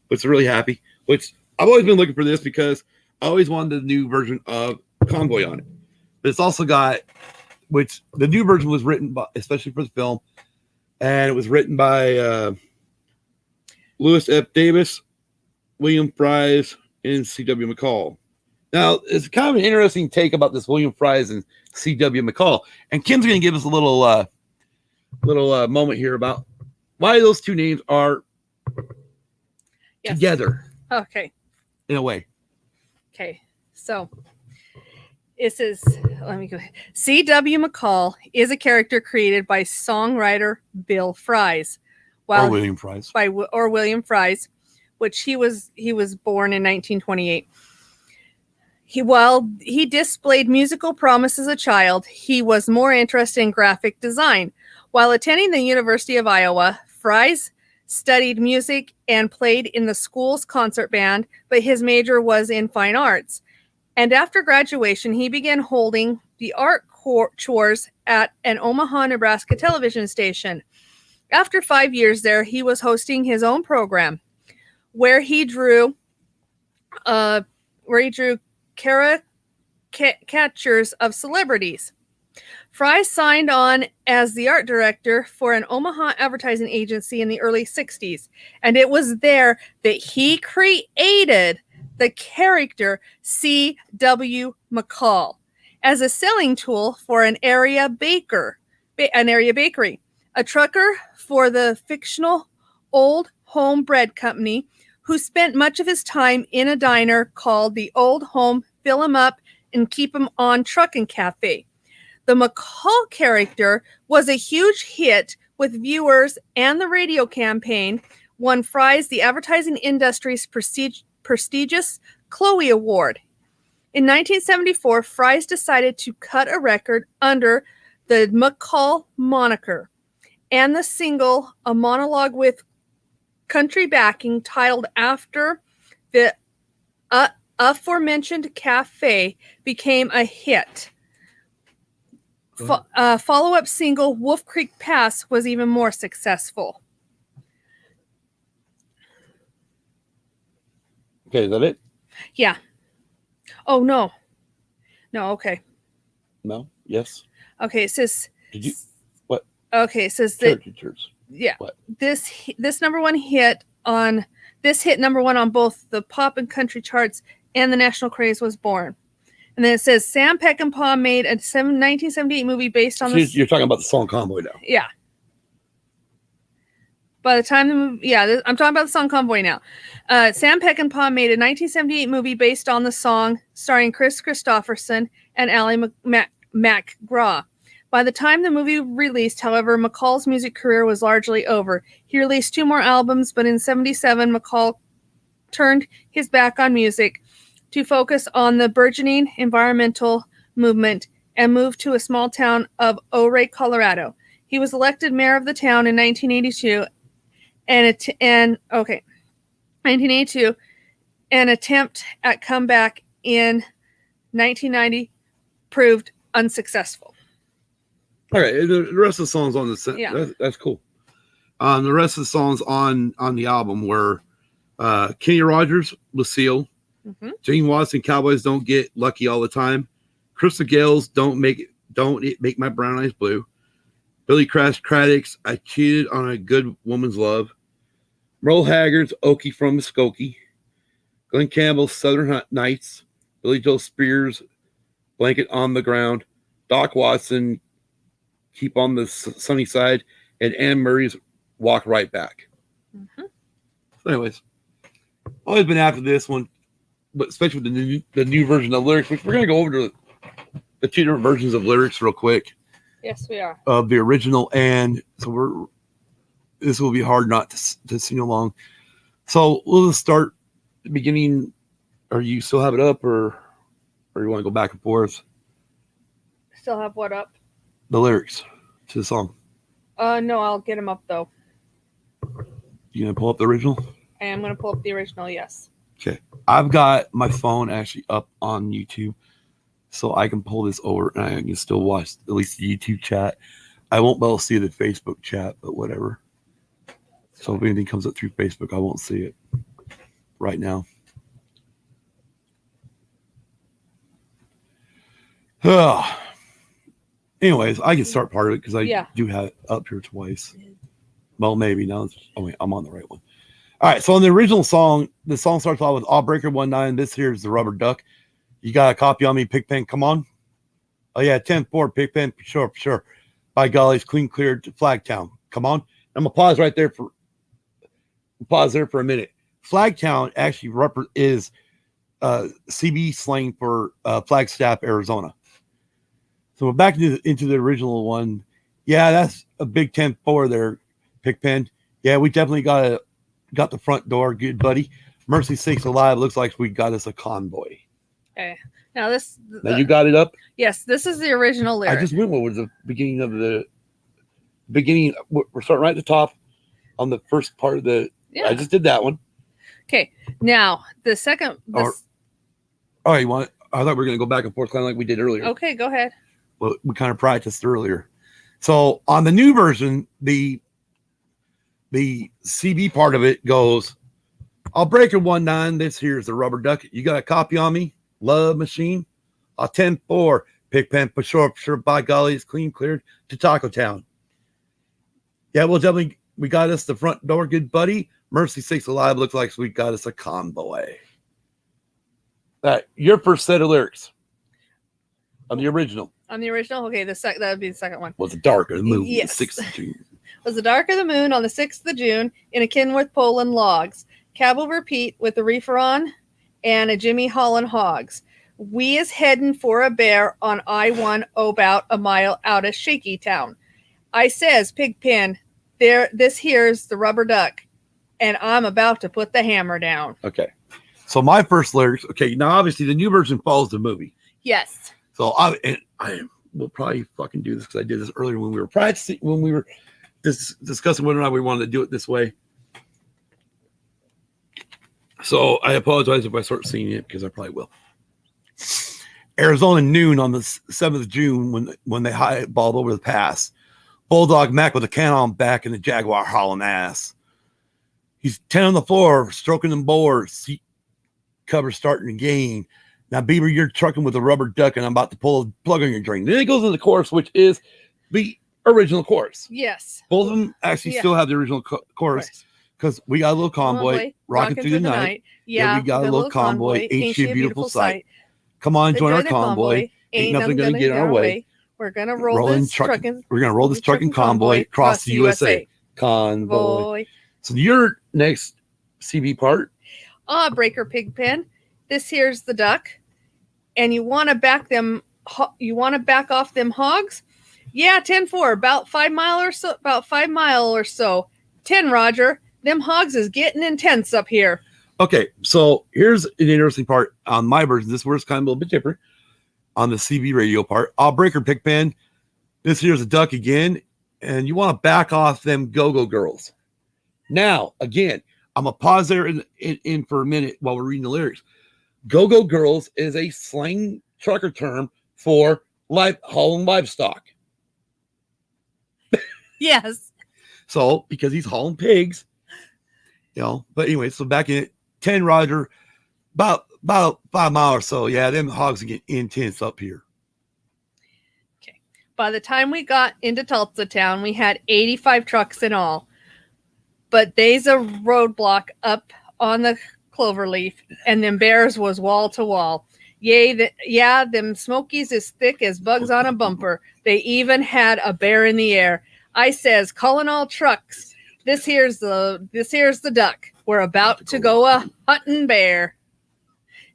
But it's really happy. Which I've always been looking for this because I always wanted the new version of Convoy on it. But it's also got, which the new version was written by, especially for the film, and it was written by Lewis F. Davis, William Fries, and C.W. McCall. Now, it's kind of an interesting take about this William Fries and C.W. McCall. And Kim's going to give us a little moment here about why those two names are together. Okay. In a way. Okay. So this is, let me go ahead. C.W. McCall is a character created by songwriter Bill Fries. Or William Fries. Or William Fries, which he was born in 1928. While he displayed musical promise as a child, he was more interested in graphic design. While attending the University of Iowa, Fries studied music and played in the school's concert band, but his major was in fine arts. And after graduation, he began holding the art chores at an Omaha, Nebraska television station. After 5 years there, he was hosting his own program where he drew caricatures of celebrities. Fry signed on as the art director for an Omaha advertising agency in the early 60s, and it was there that he created the character C.W. McCall as a selling tool for an area bakery. A trucker for the fictional Old Home Bread Company who spent much of his time in a diner called the Old Home Fill 'em Up and Keep 'em On Truckin' Cafe. The McCall character was a huge hit with viewers, and the radio campaign won Fry's the advertising industry's prestigious Chloe Award. In 1974, Fry's decided to cut a record under the McCall moniker, and the single, a monologue with country backing titled after the aforementioned cafe, became a hit. Follow-up single Wolf Creek Pass was even more successful. Okay, is that it? Yeah. Oh, no. No, okay. No? Yes? Okay, it says... Did you... What? Okay, it says that... Caricatures. Yeah. What? This number one hit on... This hit number one on both the pop and country charts, and the national craze was born. And then it says Sam Peckinpah made a 1978 movie based on this. You're talking about the song Convoy now. Yeah. By the time the movie, yeah, I'm talking about the song Convoy now. Sam Peckinpah made a 1978 movie based on the song, starring Kris Kristofferson and Allie MacGraw. By the time the movie released, however, McCall's music career was largely over. He released 2 more albums, but in '77, McCall turned his back on music to focus on the burgeoning environmental movement and moved to a small town of Ouray, Colorado. He was elected mayor of the town in 1982, and 1982, an attempt at comeback in 1990 proved unsuccessful. All right, the rest of the songs on the Yeah. That's cool. The rest of the songs on the album were Kenny Rogers, Lucille, Gene Watson, Cowboys Don't Get Lucky All the Time, Crystal Gales, Don't It Make My Brown Eyes Blue, Billy Craddock's I Cheated on a Good Woman's Love, Merle Haggard's Okie from Muskogee, Glenn Campbell's Southern Nights, Billy Joe Spears' Blanket on the Ground, Doc Watson, Keep on the Sunny Side, and Anne Murray's Walk Right Back. So anyways, always been after this one, but especially with the new version of lyrics, which we're going to go over to the 2 different versions of lyrics real quick. Yes, we are. Of the original, and so this will be hard not to sing along. So we'll just start the beginning. Or you still have it up, or you want to go back and forth? Still have what up? The lyrics to the song. No, I'll get them up though. You gonna pull up the original? I am gonna pull up the original. Yes. Okay. I've got my phone actually up on YouTube, so I can pull this over and I can still watch at least the YouTube chat. I won't be able to see the Facebook chat, but whatever. So if anything comes up through Facebook, I won't see it right now. Anyways, I can start part of it because I do have it up here twice. Well, maybe now. Wait, I'm on the right one. All right. So on the original song, the song starts off with "All Breaker 19." This here is the Rubber Duck. You got a copy on me, Pigpen? Come on. Oh yeah, 10-4, Pigpen. For sure. By golly, it's clean cleared to Flagtown. Come on. I'm gonna pause right there for a minute. Flagtown actually is CB slang for Flagstaff, Arizona. So we're back into the original one. Yeah, that's a big 10-4 there, Pigpen. Yeah, we definitely got the front door. Good, buddy. Mercy Sakes Alive looks like we got us a convoy. Okay. Now this. Now you got it up? Yes, this is the original lyric. I just went over the beginning of the beginning. We're starting right at the top on the first part of the. Yeah. I just did that one. Okay. Now the second. You want? I thought we were going to go back and forth kind of like we did earlier. Okay, go ahead. what we kind of practiced earlier. So on the new version, the CB part of it goes, I'll break her 1-9. This here's the rubber duck. You got a copy on me? Love machine. A 10-4. Pigpen for sure. By golly, it's clean cleared to Taco Town. Yeah, well, definitely, we got us the front door, good buddy. Mercy Sakes Alive looks like we got us a convoy. Your first set of lyrics on the original. On the original? Okay, that would be the second one. Was the dark of the moon, Yes. the 6th of June. Was the dark of the moon on the 6th of June in a Kenworth Poland logs. Cab over Pete with a reefer on and a Jimmy Holland hogs. We is heading for a bear on I-1 about a mile out of Shaky Town. I says, Pigpen, this here's the rubber duck, and I'm about to put the hammer down. Okay. So my first lyrics, okay, now obviously the new version follows the movie. Yes. So I will probably fucking do this because I did this earlier when we were practicing, when we were discussing whether or not we wanted to do it this way. So I apologize if I start singing it because I probably will. Arizona noon on the 7th of June when they highballed over the pass. Bulldog Mac with a can on back and the Jaguar hauling ass. He's 10 on the floor, stroking them boards. Seat cover starting to gain. Now, Bieber, you're trucking with a rubber duck, and I'm about to pull a plug on your drain. Then it goes into the chorus, which is the original chorus. Yes. Both of them actually still have the original chorus because we got a little convoy rocking through the night. Yeah, we got a little convoy. Ain't she a beautiful sight? Come on, join our convoy. Ain't nothing gonna get in our way. We're gonna roll this trucking. We're gonna roll this trucking convoy across the USA. Convoy. So your next CB part. Breaker Pigpen. This here's the duck, and you want to back them. You want to back off them hogs. Yeah, 10-4, about 5 mile or so. About 5 mile or so. 10, Roger. Them hogs is getting intense up here. Okay, so here's an interesting part on my version. This word's kind of a little bit different on the CB radio part. Breaker Pigpen. This here's a duck again, and you want to back off them go-go girls. Now, again, I'm going to pause there in for a minute while we're reading the lyrics. Go-go girls is a slang trucker term for hauling livestock. Yes. So, because he's hauling pigs, but anyway, so back in 10, Roger, about 5 miles or so. Yeah, them hogs get intense up here. Okay. By the time we got into Tulsa town, we had 85 trucks in all. But they's a roadblock up on the Cloverleaf, and them bears was wall to wall. Them Smokies is thick as bugs on a bumper. They even had a bear in the air. I says, calling all trucks. This here's the duck. We're about to go a hunting bear.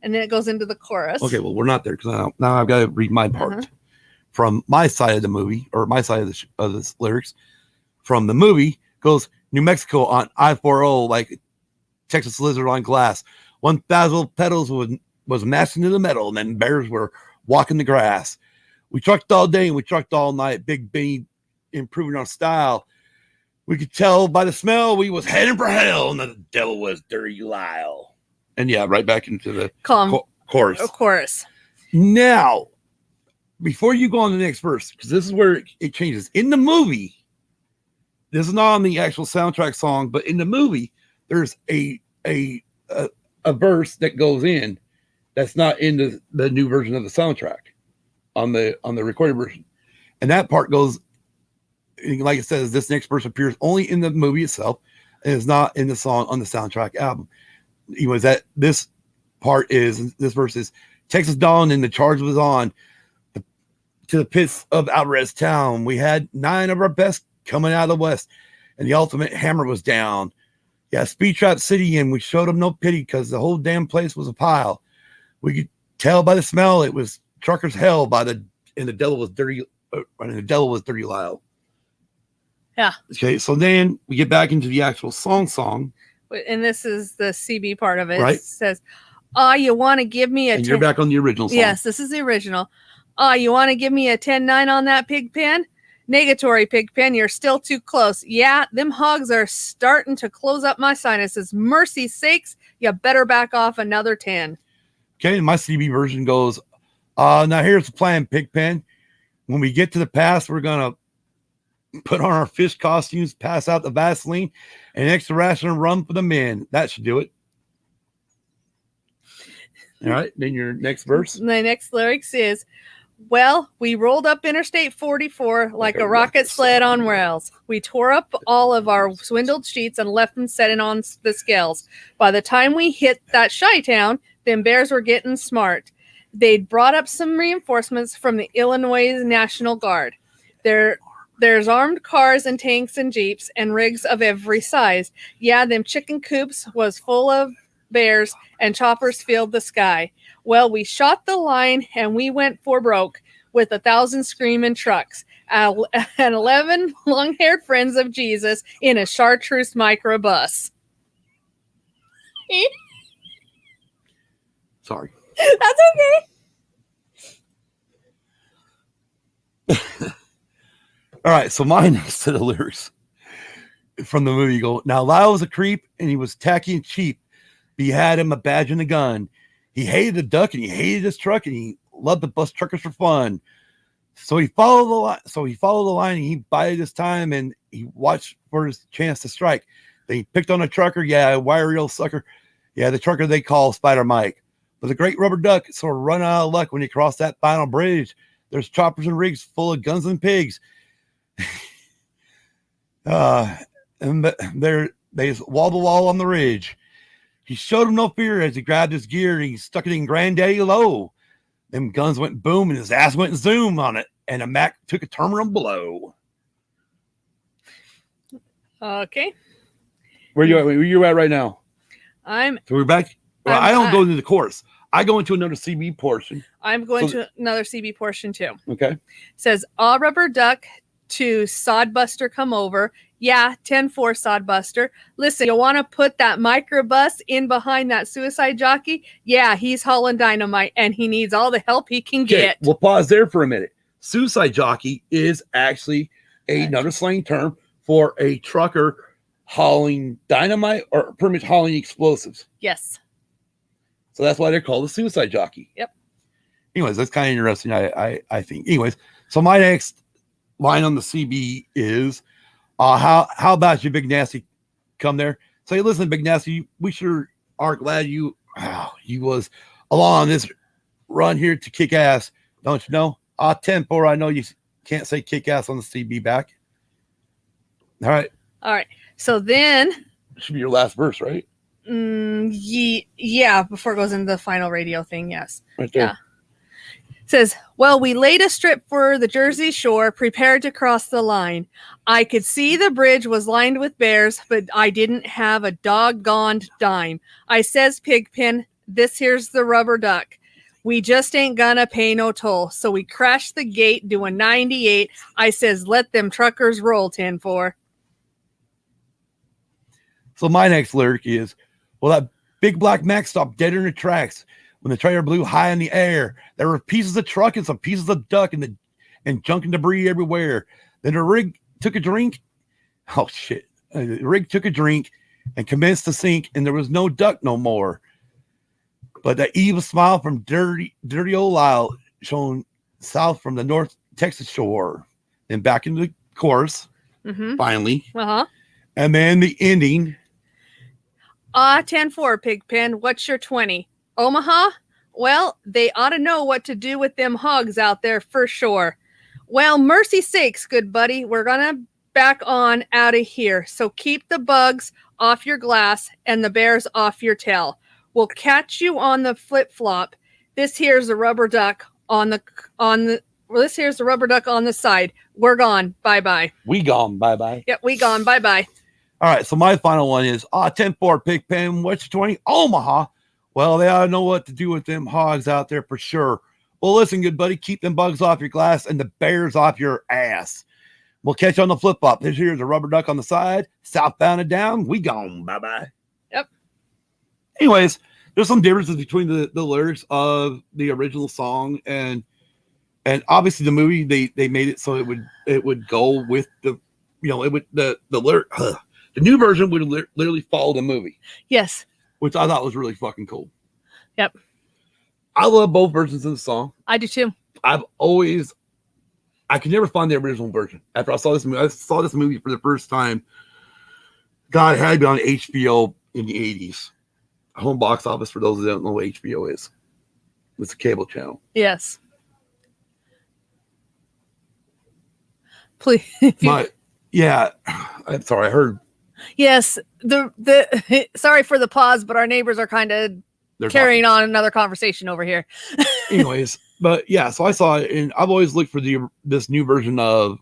And then it goes into the chorus. Okay, well, we're not there because now I've got to read my part from my side of the movie, or my side of the lyrics. From the movie goes New Mexico on I-40 like Texas lizard on glass. 1,000 pedals was mashed into the metal, and then bears were walking the grass. We trucked all day and we trucked all night. Big Benny improving our style. We could tell by the smell we was heading for hell, and the devil was Dirty Lyle. And yeah, right back into the chorus. Of course. Now, before you go on to the next verse, because this is where it changes. In the movie, this is not on the actual soundtrack song, but in the movie, there's a verse that goes in that's not in the new version of the soundtrack on the recorded version. And that part goes, like it says, this next verse appears only in the movie itself and is not in the song on the soundtrack album. Anyways, this verse is Texas Dawn and the charge was on to the pits of Alvarez town. We had 9 of our best coming out of the west, and the ultimate hammer was down. Yeah, Speed Trap City, and we showed them no pity because the whole damn place was a pile. We could tell by the smell it was truckers' hell. And the devil was Dirty Lyle. Yeah. Okay, so then we get back into the actual song. And this is the CB part of it. Right. It says, you want to give me a... And you're back on the original song. Yes, this is the original. You want to give me a 10-9 on that pig pen? Negatory, Pigpen, you're still too close. Yeah, them hogs are starting to close up my sinuses. Mercy sakes, you better back off another 10. Okay, and my CB version goes, now here's the plan, Pigpen. when we get to the past, we're gonna put on our fish costumes, pass out the Vaseline, and an extra ration of rum for the men. That should do it. All right. Then your next verse. My next lyrics is, well, we rolled up Interstate 44 like a rocket sled on rails. We tore up all of our swindled sheets and left them setting on the scales. By the time we hit that Chi-town, them bears were getting smart. They'd brought up some reinforcements from the Illinois National Guard. There's armed cars and tanks and jeeps and rigs of every size. Yeah, them chicken coops was full of bears and choppers filled the sky. Well, we shot the line and we went for broke with 1,000 screaming trucks and 11 long-haired friends of Jesus in a chartreuse microbus. Sorry. That's okay. All right. So my next set of lyrics from the movie go, now Lyle was a creep and he was tacky and cheap. But he had him a badge and a gun. He hated the duck and he hated his truck and he loved the bus truckers for fun. So he followed the line. And he bided his time and he watched for his chance to strike. Then he picked on a trucker. Yeah, wiry old sucker. Yeah, the trucker they call Spider Mike. But the great rubber duck sort of run out of luck when he crossed that final bridge. There's choppers and rigs full of guns and pigs. And they wall to wall on the ridge. He showed him no fear as he grabbed his gear and he stuck it in Granddaddy low. Them guns went boom and his ass went zoom on it. And a Mac took a terminal blow. Okay. Where you at right now? So we're back. Well, I don't go into the chorus. I go into another CB portion. I'm going to another CB portion too. Okay. It says, all rubber duck to Sodbuster come over. Yeah, 10-4 Sodbuster. Listen, you want to put that microbus in behind that suicide jockey? Yeah, he's hauling dynamite and he needs all the help he can get. We'll pause there for a minute. Suicide jockey is actually another slang term for a trucker hauling dynamite or pretty much hauling explosives. Yes. So that's why they're called a suicide jockey. Yep. Anyways, that's kind of interesting, I think. Anyways, so my next line on the CB is, how about you, Big Nasty, come there? Say, listen, Big Nasty, we sure are glad you was along on this run here to kick ass. Don't you know? 10-4, I know you can't say kick ass on the CB back. All right. So then. Should be your last verse, right? Yeah, before it goes into the final radio thing, yes. Right there. Yeah. It says, well, we laid a strip for the Jersey Shore, prepared to cross the line. I could see the bridge was lined with bears, but I didn't have a doggone dime. I says, Pigpen, this here's the rubber duck. We just ain't gonna pay no toll. So we crashed the gate doing 98. I says, let them truckers roll 10-4. So my next lyric is, well, that big black Mac stopped dead in the tracks when the trailer blew high in the air. There were pieces of truck and some pieces of duck and junk and debris everywhere. Then the rig took a drink. Oh, shit. The rig took a drink and commenced to sink, and there was no duck no more. But the evil smile from dirty old Lyle shone south from the North Texas shore. Then back into the chorus, finally. Uh-huh. And then the ending. 10-4, Pigpen. What's your 20? Omaha? Well, they ought to know what to do with them hogs out there for sure. Well, mercy sakes, good buddy. We're going to back on out of here. So keep the bugs off your glass and the bears off your tail. We'll catch you on the flip-flop. This here's a rubber duck this here's the rubber duck on the side. We're gone. Bye-bye. We gone. Bye-bye. Yep, we gone. Bye-bye. All right, so my final one is 10-4, Pigpen. What's your 20? Omaha. Well, they ought to know what to do with them hogs out there for sure. Well, listen, good buddy, keep them bugs off your glass and the bears off your ass. We'll catch you on the flip-flop. This here's a rubber duck on the side. Southbound and down. We gone. Bye-bye. Yep. Anyways, there's some differences between the lyrics of the original song and obviously the movie. They made it so it would go with the lyric. The new version would literally follow the movie. Yes. Which I thought was really fucking cool. Yep. I love both versions of the song. I do too. I've always I could never find the original version. After I saw this movie for the first time. God, it had to be on HBO in the 80s. Home box office, for those that don't know what HBO is. It's a cable channel. Yes. Please. But yeah, I'm sorry. I heard. Yes. The sorry for the pause, but our neighbors are kind of carrying on another conversation over here. Anyways, but yeah, so I saw it, and I've always looked for this new version of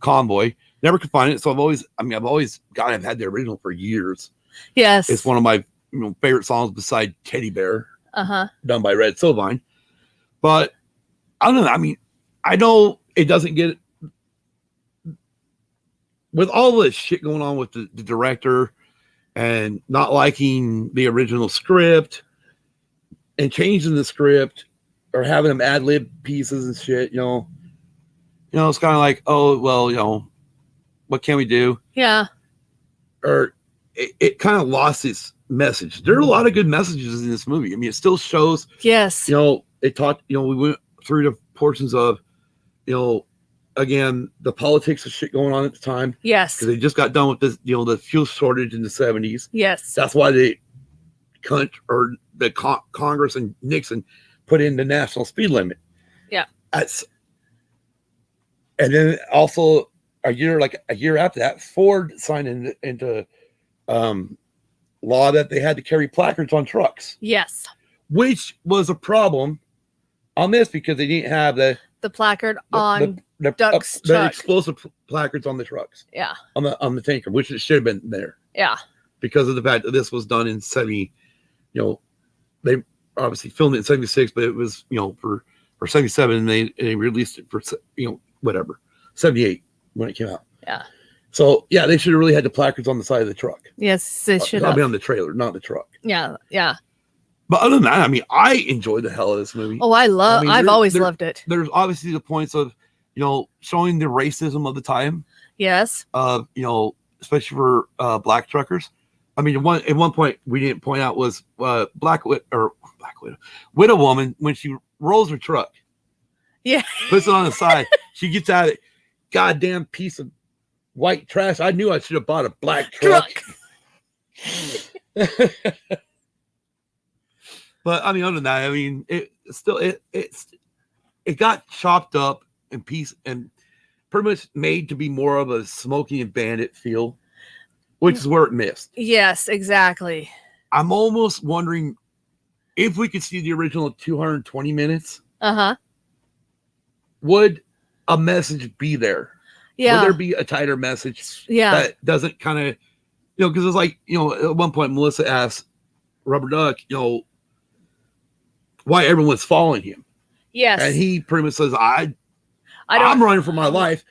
Convoy. Never could find it, so I've always I've had the original for years. Yes, it's one of my favorite songs beside Teddy Bear, done by Red Sylvine. But I don't know. I mean, I know it doesn't get with all this shit going on with the director and not liking the original script and changing the script or having them ad lib pieces and shit. You know, it's kind of like, oh well, what can we do? Yeah. Or it kind of lost its message. There are a lot of good messages in this movie. I mean, it still shows. Yes. It taught. We went through the portions of, again, the politics of shit going on at the time. Yes. Because they just got done with this, the fuel shortage in the 70s. Yes. That's why the Congress and Nixon put in the national speed limit. Yeah. And then also a year after that, Ford signed into law that they had to carry placards on trucks. Yes. Which was a problem on this because they didn't have the placard on Duck's truck. The explosive placards on the trucks. Yeah. On the tanker, which it should have been there. Yeah. Because of the fact that this was done in 70, they obviously filmed it in 76, but it was, for 77, and they released it for, whatever, 78 when it came out. Yeah. So, yeah, they should have really had the placards on the side of the truck. Yes, they should have. I'll be on the trailer, not the truck. Yeah, yeah. But other than that, I mean, I enjoyed the hell of this movie. Oh, I've always loved it. There's obviously the points of, showing the racism of the time. Yes. Especially for black truckers. I mean, at one point we didn't point out was Widow Woman, when she rolls her truck. Yeah. Puts it on the side. She gets out of it. Goddamn piece of white trash. I knew I should have bought a black truck. But I mean, other than that, I mean, it got chopped up in piece and pretty much made to be more of a Smokey and Bandit feel, which is where it missed. Yes, exactly. I'm almost wondering if we could see the original 220 minutes. Would a message be there? Yeah. Would there be a tighter message? Yeah. That doesn't kind of, because it's like, at one point Melissa asked Rubber Duck, why everyone's following him. Yes. And he pretty much says, I'm running for my life.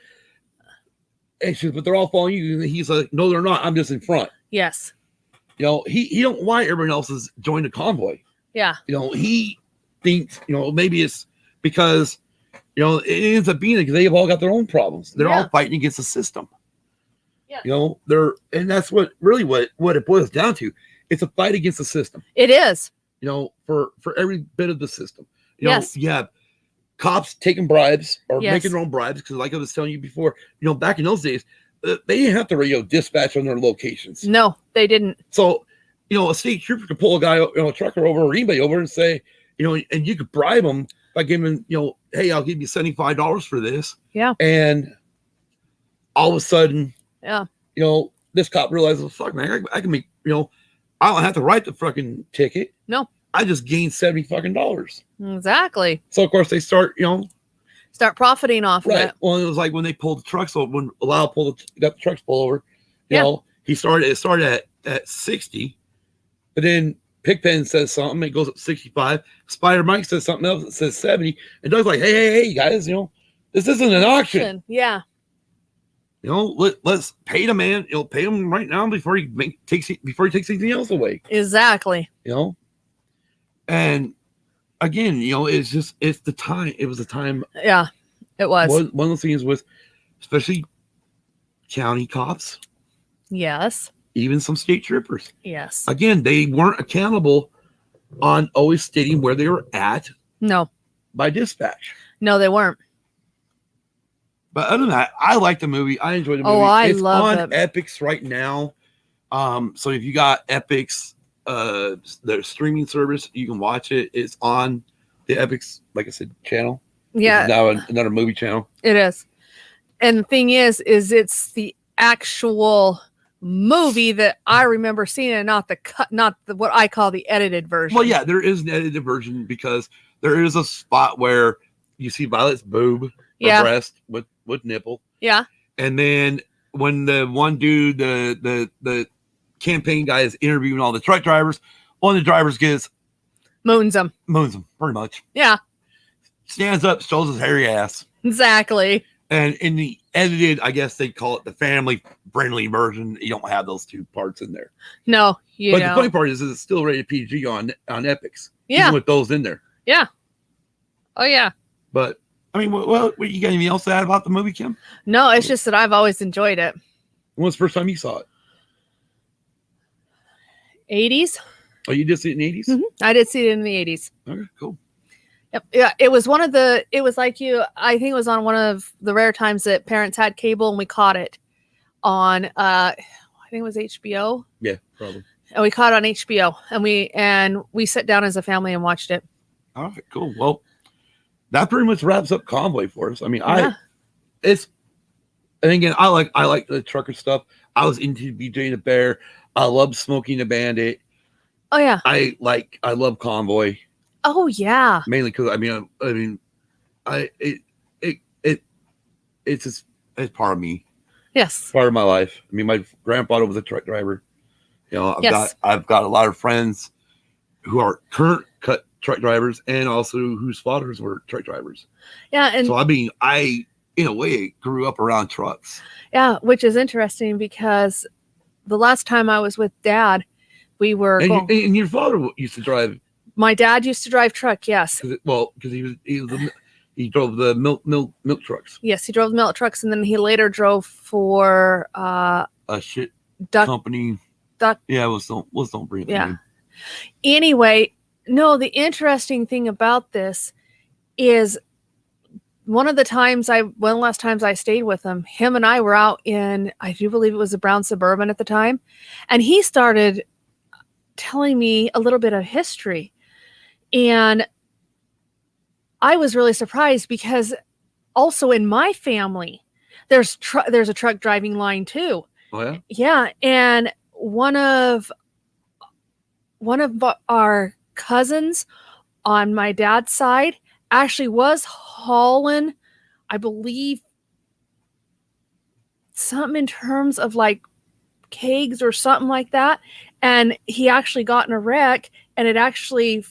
And she says, but they're all following you. And he's like, no, they're not. I'm just in front. Yes. He don't why everyone else is joined the convoy. Yeah. He thinks, maybe it's because, it ends up being because they've all got their own problems. They're all fighting against the system. Yeah. And that's what it boils down to. It's a fight against the system. It is. For every bit of the system. Yes. You have cops taking bribes or making their own bribes. Because like I was telling you before, back in those days, they didn't have to radio dispatch on their locations. No, they didn't. So, a state trooper could pull a guy, a trucker over or anybody over and say, and you could bribe them by giving, hey, I'll give you $75 for this. Yeah. And all of a sudden, yeah, this cop realizes, fuck, man, I can make, I don't have to write the fucking ticket. No. I just gained $70. Exactly. So of course they start, start profiting off of it. Well, it was like when they pulled the trucks over, when Lyle got the trucks pulled over, it started at 60, but then Pigpen says something, it goes up 65. Spider Mike says something else, it says 70. And Doug's like, hey, guys, this isn't an auction. Yeah. Let's pay the man, pay him right now before he takes anything else away. Exactly. And again, it's the time. It was the time. Yeah, it was. One of those things with, especially county cops. Yes. Even some state troopers. Yes. Again, they weren't accountable on always stating where they were at. No. By dispatch. No, they weren't. But other than that, I like the movie. I enjoyed the movie. Oh, I it's love on it. Epix right now. So if you got Epix, their streaming service, you can watch it. It's on the Epix, like I said, channel. Yeah, It's now another movie channel. it is. And the thing is it's the actual movie that I remember seeing, and not the cut, not the what I call the edited version. Well, yeah, there is an edited version because there is a spot where you see Violet's boob or breast with nipple. Yeah. And then when the one dude, the campaign guy is interviewing all the truck drivers, one of the drivers moons them pretty much. Yeah. Stands up, shows his hairy ass. Exactly. And in the edited, I guess they call it the family friendly version. You don't have those two parts in there. No, but the funny part is it's still rated PG on Epix. Yeah. Even with those in there. Yeah. Oh yeah. But I mean, what you got anything else to add about the movie, Kim? No, it's just that I've always enjoyed it. When was the first time you saw it? 80s. Oh, you did see it in the 80s? Mm-hmm. I did see it in the 80s. Okay, cool. Yep. Yeah, it was like I think it was on one of the rare times that parents had cable, and we caught it on I think it was HBO. Yeah, probably. And we caught it on HBO, and we sat down as a family and watched it. All right, cool. Well, that pretty much wraps up Convoy for us. I mean, and again, I like the trucker stuff. I was into BJ the Bear. I love Smoking the Bandit. Oh yeah. I love Convoy. Oh yeah. Mainly because it's part of me. Yes. Part of my life. I mean, my grandfather was a truck driver. You know, I've got a lot of friends who are current truck drivers and also whose fathers were truck drivers. Yeah, and so I mean, I in a way grew up around trucks. Yeah, which is interesting because the last time I was with Dad, we were. And your father used to drive. My dad used to drive truck. Yes. Because he drove the milk trucks. Yes, he drove milk trucks, and then he later drove for a shit duck company. Yeah, don't bring it. Yeah. Anyway, no. The interesting thing about this is one of the last times I stayed with him and I were out in, I do believe it was a brown Suburban at the time, and he started telling me a little bit of history. And I was really surprised because also in my family, there's a truck driving line too. Oh yeah? Yeah. And one of our cousins on my dad's side actually was hauling, I believe, something in terms of like kegs or something like that. And he actually got in a wreck, and it actually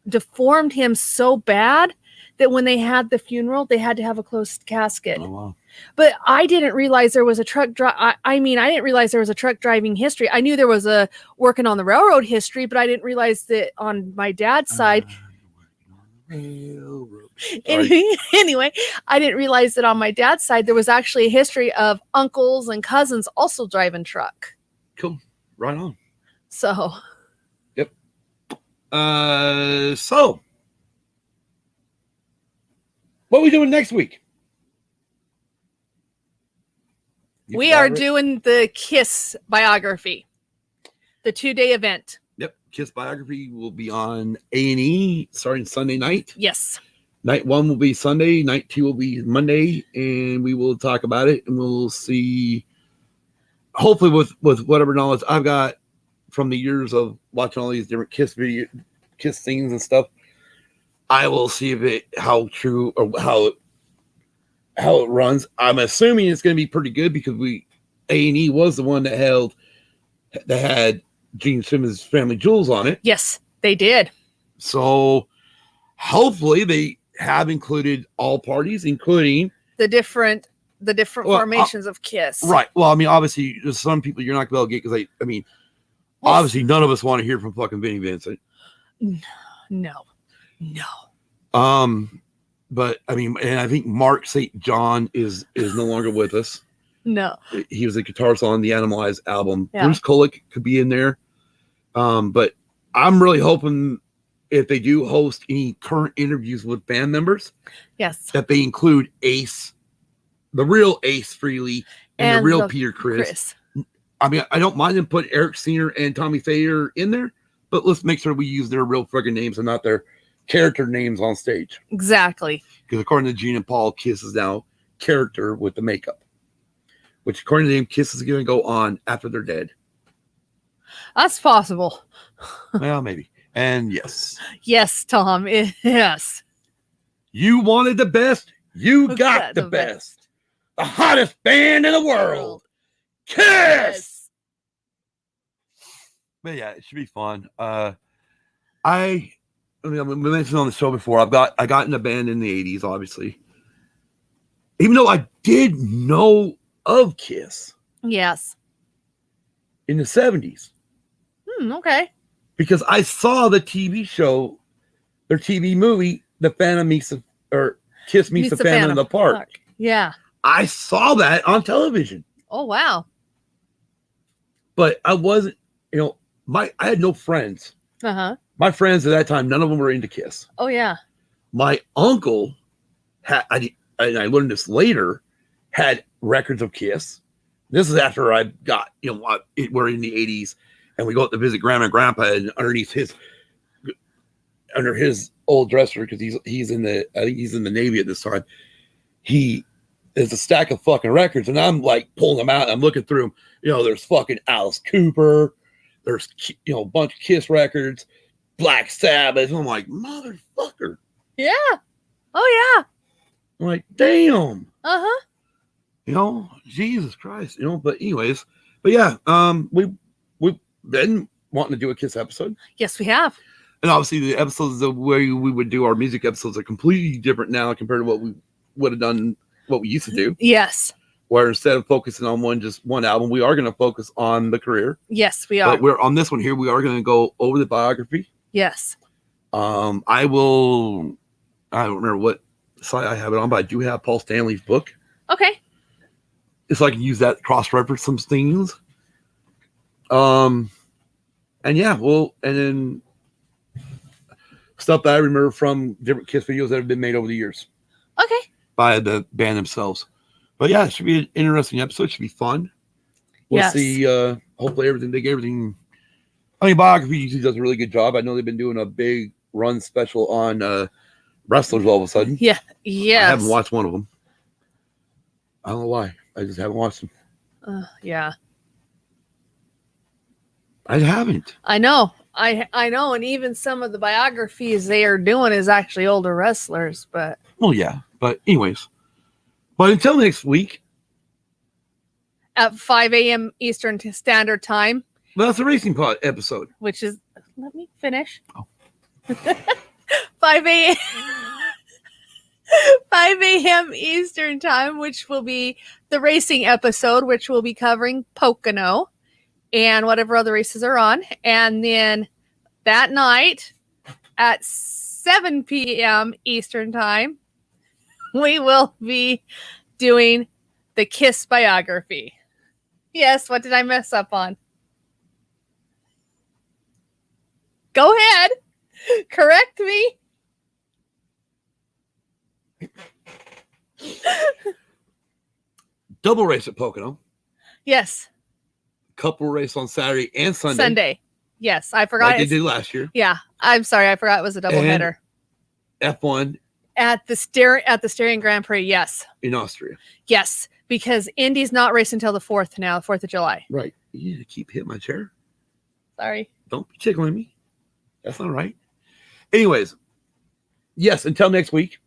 deformed him so bad that when they had the funeral, they had to have a closed casket. Oh, wow. But I didn't realize there was a truck I didn't realize there was a truck driving history. I knew there was a working on the railroad history, but I didn't realize that on my dad's side. Anyway, I didn't realize that on my dad's side there was actually a history of uncles and cousins also driving truck. Cool. Right on. So. Yep. So what are we doing next week? We are doing the Kiss biography, the 2-day event. Yep. Kiss biography will be on A&E starting Sunday night. Yes. Night 1 will be Sunday. Night 2 will be Monday, and we will talk about it, and we'll see. Hopefully, with whatever knowledge I've got from the years of watching all these different Kiss things and stuff, I will see how true or how it runs. I'm assuming it's going to be pretty good because A&E was the one that had Gene Simmons' Family Jewels on it. Yes, they did. So hopefully they have included all parties, including the different formations of Kiss. Right. Well, I mean, obviously, there's some people you're not going to be able to get because obviously, none of us want to hear from fucking Vinnie Vincent. No. But I mean, and I think Mark St. John is no longer with us. No. He was a guitarist on the Animalized album. Yeah. Bruce Kulick could be in there. But I'm really hoping if they do host any current interviews with band members, yes, that they include Ace the real Ace Frehley and the real Peter Criss. I mean, I don't mind them putting Eric Singer and Tommy Thayer in there, but let's make sure we use their real friggin' names and not their character names on stage. Exactly. Because according to Gene and Paul, Kiss is now character with the makeup, which according to them, Kiss is going to go on after they're dead. That's possible. Well, maybe. And yes. Yes, Tom. Yes. You wanted the best. You got the best. The hottest band in the world. Kiss. But yeah, it should be fun. I mean, we mentioned on the show before, I got in a band in the 80s, obviously. Even though I did know of Kiss. Yes. In the 70s. Okay. Because I saw the TV show, their TV movie, The Phantom Meets or Kiss Meets the Phantom in the Park. Yeah. I saw that on television. Oh, wow. But I wasn't, I had no friends. Uh-huh. My friends at that time, none of them were into Kiss. Oh, yeah. My uncle had, and I learned this later, had records of Kiss. This is after I got, we're in the 80s, and we go up to visit Grandma and Grandpa, and under his old dresser, because he's in the Navy at this time, there's a stack of fucking records, and I'm like pulling them out, and I'm looking through them. There's fucking Alice Cooper, there's a bunch of Kiss records, Black Sabbath. And I'm like, motherfucker. Yeah. Oh yeah. I'm like, damn. Uh-huh. Jesus Christ. But anyways, yeah, we've been wanting to do a Kiss episode. Yes, we have. And obviously the episodes, the way we would do our music episodes, are completely different now compared to what we would have done, what we used to do. Yes. Where instead of focusing on one album, we are going to focus on the career. Yes, we are. But we're on this one here. We are going to go over the biography. Yes. I don't remember what site I have it on, but I do have Paul Stanley's book. Okay. So I can use that to cross-reference some things. And yeah, and then stuff that I remember from different Kiss videos that have been made over the years. Okay. By the band themselves. But yeah, it should be an interesting episode. It should be fun. We'll see. Hopefully everything. I mean, biography usually does a really good job. I know they've been doing a big run special on wrestlers all of a sudden. Yeah. Yes. I haven't watched one of them. I don't know why. I just haven't watched them. Yeah. I haven't. I know. I know. And even some of the biographies they are doing is actually older wrestlers, but. Well, yeah. But anyways. But until next week. At 5 a.m. Eastern Standard Time. Well, that's a Racing Pod episode. Which is, let me finish. Oh. 5 a.m. 5 a.m. Eastern Time, which will be the racing episode, which will be covering Pocono and whatever other races are on. And then that night at 7 p.m. Eastern Time, we will be doing the Kiss biography. Yes, what did I mess up on? Go ahead. Correct me. Double race at Pocono. Yes. Couple race on Saturday and Sunday. Sunday. Yes, I forgot. Like they did last year. Yeah, I'm sorry. I forgot it was a double header. F1 at the Styrian Grand Prix. Yes. In Austria. Yes, because Indy's not racing until the 4th now, the 4th of July. Right. You need to keep hitting my chair. Sorry. Don't be tickling me. That's not right. Anyways, yes, until next week.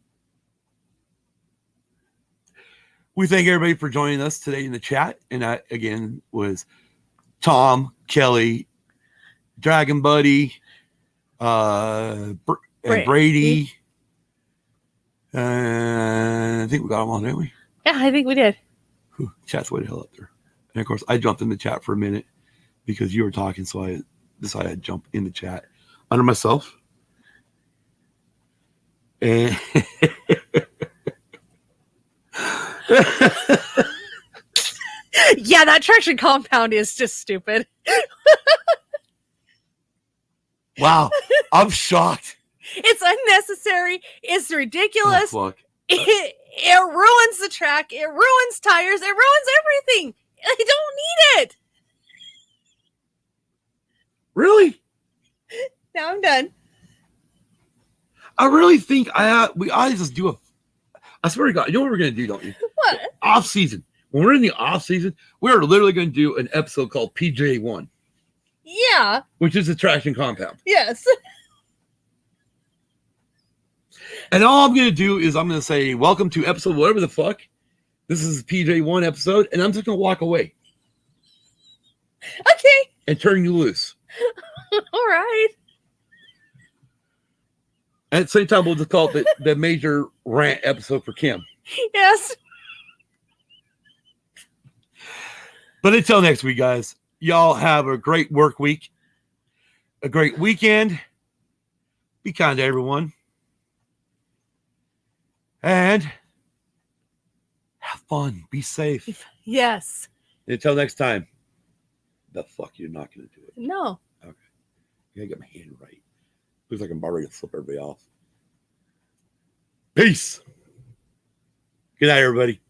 We thank everybody for joining us today in the chat. And that, again, was Tom, Kelly, Dragon Buddy, and Brady. I think we got them on, didn't we? Yeah, I think we did. Whew, chat's way the hell up there. And, of course, I jumped in the chat for a minute because you were talking, so I decided I'd jump in the chat under myself. And yeah, that traction compound is just stupid. Wow, I'm shocked. It's unnecessary. It's ridiculous. Oh, fuck. It ruins the track. It ruins tires. It ruins everything. I don't need it. Really? Now I'm done. I really think we ought to just do I swear to God, you know what we're going to do, don't you? What? Off season. When we're in the off season, we're literally going to do an episode called PJ1. Yeah. Which is attraction compound. Yes. And all I'm going to do is I'm going to say, welcome to episode whatever the fuck. This is PJ1 episode. And I'm just going to walk away. Okay. And turn you loose. All right. And at the same time, we'll just call it the major rant episode for Kim. Yes. But until next week, guys, y'all have a great work week, a great weekend. Be kind to everyone. And have fun. Be safe. Yes. Until next time. The fuck, you're not going to do it. No. Okay. I gotta get my hand right. Looks like I'm about ready to flip everybody off. Peace. Good night, everybody.